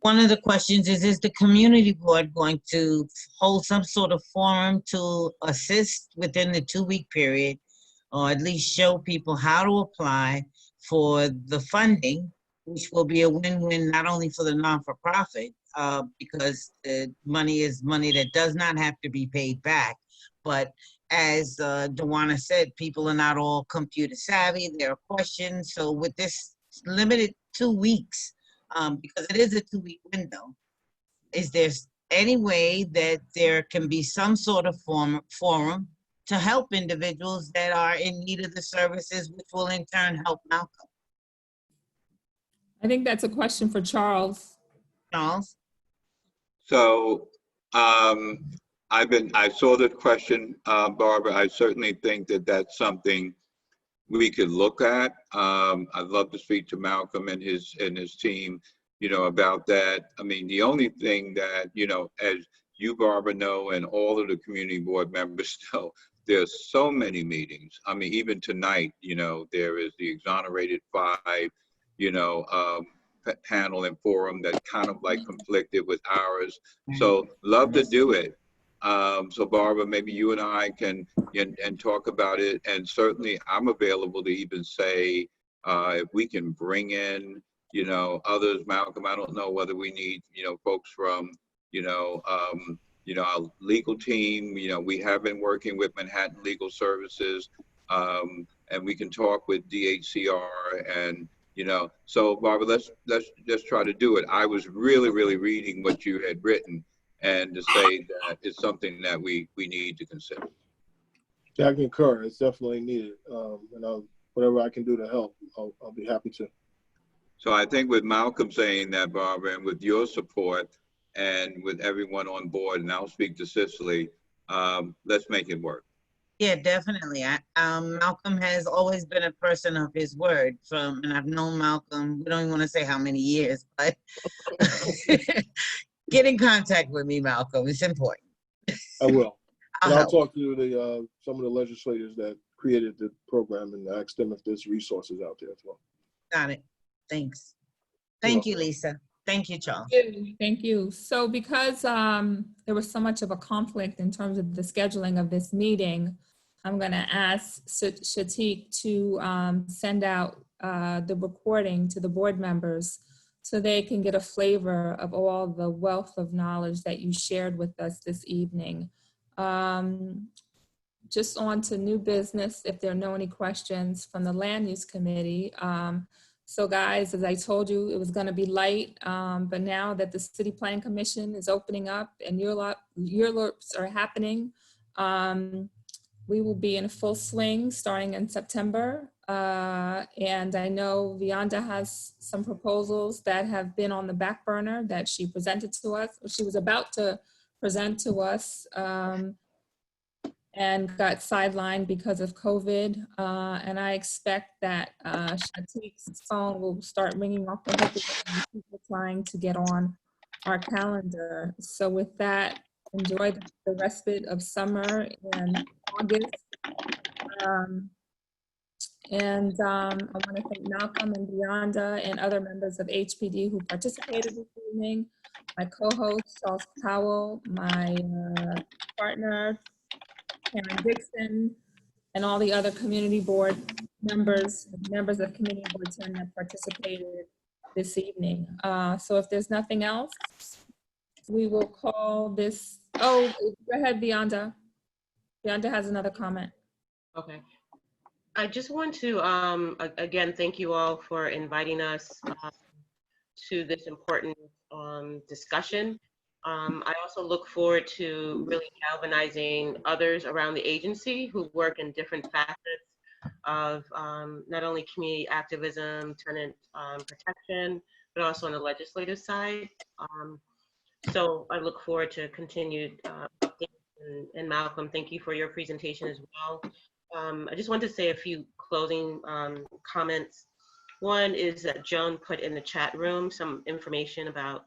One of the questions is the community board going to hold some sort of forum to assist within the 2-week period, or at least show people how to apply for the funding, which will be a win-win not only for the non-for-profit, because the money is money that does not have to be paid back, but as Dewana said, people are not all computer savvy. There are questions. So with this limited 2 weeks, because it is a 2-week window, is there any way that there can be some sort of forum to help individuals that are in need of the services, which will in turn help Malcolm? I think that's a question for Charles. Charles? So I saw the question, Barbara. I certainly think that that's something we could look at. I'd love to speak to Malcolm and his team, about that. I mean, the only thing that, as you, Barbara, know, and all of the community board members know, there's so many meetings. I mean, even tonight, there is the Exonerated 5, panel and forum that kind of like conflicted with ours. So love to do it. So Barbara, maybe you and I can and talk about it. And certainly I'm available to even say, if we can bring in, others. Malcolm, I don't know whether we need, folks from, our legal team. We have been working with Manhattan Legal Services, and we can talk with DHCR and, so Barbara, let's just try to do it. I was really reading what you had written, and to say that it's something that we need to consider. Yeah, I concur. It's definitely needed. And whatever I can do to help, I'll be happy to. So I think with Malcolm saying that, Barbara, and with your support and with everyone on board, and I'll speak to Cicely, let's make it work. Yeah, definitely. Malcolm has always been a person of his word, and I've known Malcolm, we don't even want to say how many years, but get in contact with me, Malcolm. It's important. I will. And I'll help. talk to some of the legislators that created the program and ask them if there's resources out there as well. Got it. Thanks. Thank you, Lisa. Thank you, Charles. Thank you. So because there was so much of a conflict in terms of the scheduling of this meeting, I'm going to ask Shatik to send out the recording to the board members so they can get a flavor of all the wealth of knowledge that you shared with us this evening. Just on to new business, if there are no any questions from the Land Use Committee. So guys, as I told you, it was gonna be light, but now that the City Plan Commission is opening up and URLURPs are happening, we will be in full swing starting in September. And I know Vianda has some proposals that have been on the back burner that she presented to us, or she was about to present to us, and got sidelined because of COVID. And I expect that Shatik's phone will start ringing off the hook again, people trying to get on our calendar. So with that, enjoy the respite of summer and August. And I want to thank Malcolm and Vianda and other members of HPD who participated this evening, my co-host Charles Powell, my partner Karen Dixon, and all the other community board members of community board 10 that participated this evening. So if there's nothing else, we will call this, oh, go ahead, Vianda. Vianda has another comment. Okay. I just want to, again, thank you all for inviting us to this important discussion. I also look forward to really galvanizing others around the agency who work in different facets of not only community activism, tenant protection, but also on the legislative side. So I look forward to continued updates. And Malcolm, thank you for your presentation as well. I just want to say a few closing comments. One is that Joan put in the chat room some information about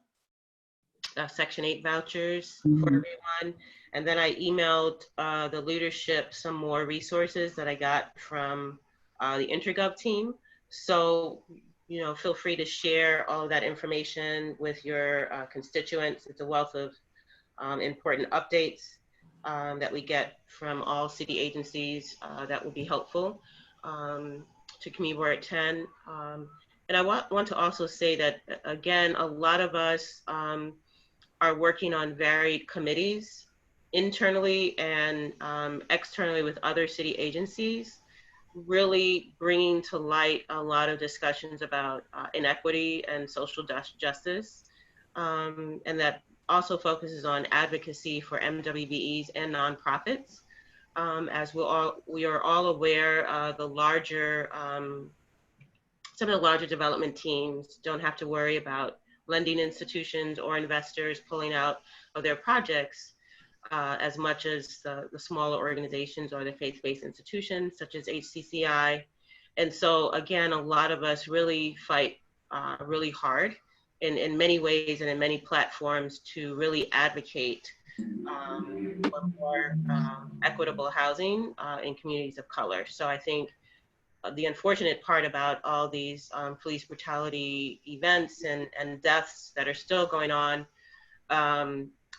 Section 8 vouchers Mhm. for everyone. And then I emailed the leadership some more resources that I got from the InterGov team. So, you know, feel free to share all of that information with your constituents. It's a wealth of important updates that we get from all city agencies that will be helpful to Community Board 10. And I want to also say that, again, a lot of us are working on varied committees internally and externally with other city agencies, really bringing to light a lot of discussions about inequity and social justice. And that also focuses on advocacy for MWBEs and nonprofits. As we are all aware, some of the larger development teams don't have to worry about lending institutions or investors pulling out of their projects as much as the smaller organizations or the faith-based institutions such as HCCI. And so again, a lot of us really fight really hard in many ways and in many platforms to really advocate for more equitable housing in communities of color. So I think the unfortunate part about all these police brutality events and deaths that are still going on,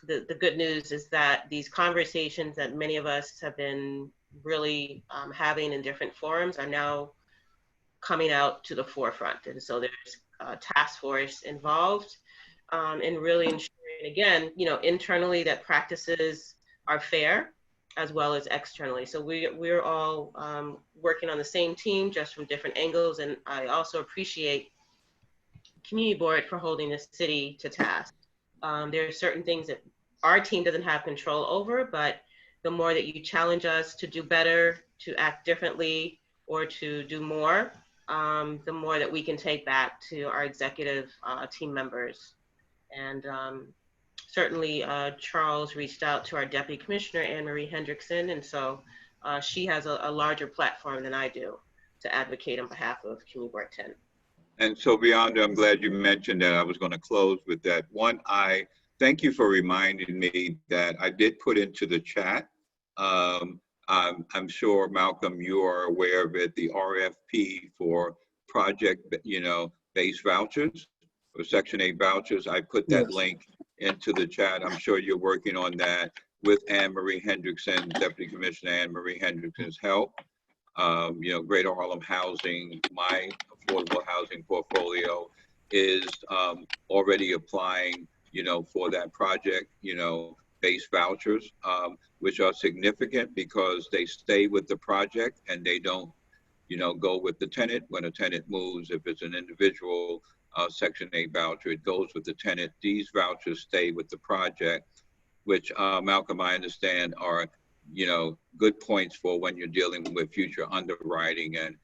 the good news is that these conversations that many of us have been really having in different forums are now coming out to the forefront. And so there's a task force involved in really ensuring, again, you know, internally that practices are fair as well as externally. So we're all working on the same team, just from different angles. And I also appreciate Community Board for holding the city to task. There are certain things that our team doesn't have control over, but the more that you challenge us to do better, to act differently, or to do more, the more that we can take back to our executive team members. And certainly Charles reached out to our Deputy Commissioner, Anne Marie Hendrickson, and so she has a larger platform than I do to advocate on behalf of Community Board 10. And so Beyonda, I'm glad you mentioned that. I was going to close with that. One, I thank you for reminding me that I did put into the chat. I'm sure, Malcolm, you are aware of it, the RFP for project, based vouchers, or Section 8 vouchers. I put that link into the chat. I'm sure you're working on that with Anne Marie Hendrickson, Deputy Commissioner Anne Marie Hendrickson's help. Greater Harlem Housing, my affordable housing portfolio is already applying, for that project, based vouchers, which are significant because they stay with the project and they don't, go with the tenant. When a tenant moves, if it's an individual Section 8 voucher, it goes with the tenant. These vouchers stay with the project, which Malcolm, I understand are, good points for when you're dealing with future underwriting and,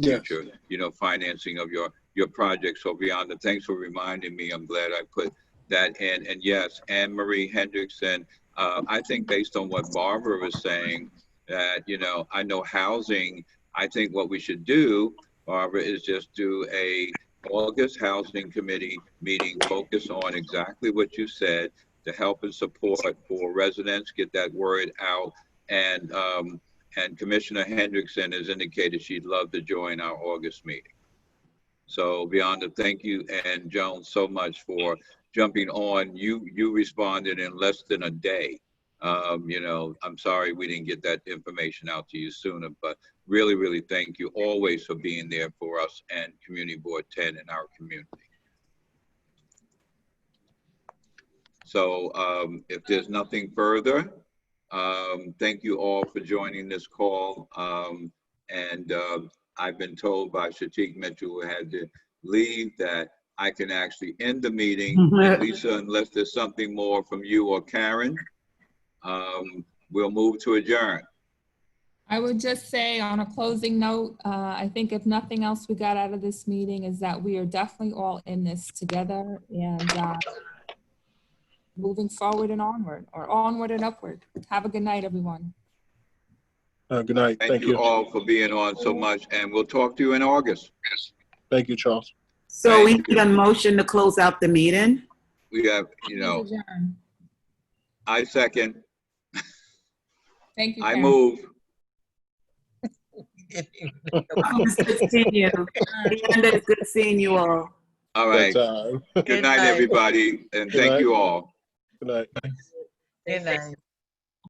future, financing of your project. So Beyonda, thanks for reminding me. I'm glad I put that in. And yes, Anne Marie Hendrickson, I think based on what Barbara was saying, that, I know housing, I think what we should do, Barbara, is just do a August Housing Committee meeting, focus on exactly what you said, to help and support for residents, get that word out. And Commissioner Hendrickson has indicated she'd love to join our August meeting. So Beyonda, thank you, and Joan, so much for jumping on. You responded in less than a day. I'm sorry we didn't get that information out to you sooner, but really, really thank you always for being there for us and Community Board 10 in our community. So if there's nothing further, thank you all for joining this call. I've been told by Shatik Mitchell, who had to leave, that I can actually end the meeting. Lisa, unless there's something more from you or Karen, we'll move to adjourn. I would just say on a closing note, I think if nothing else we got out of this meeting is that we are definitely all in this together and moving forward and onward, or onward and upward. Have a good night, everyone. Good night. Thank you all for being on so much, and we'll talk to you in August. Thank you, Charles. So we need a motion to close out the meeting. We have, you know, Please adjourn. I second, Thank you, I Karen. move. It's good seeing you. Leander, it's good seeing you all. All right. That time. Good night, everybody, and Good thank night. you all. Good night. Good night.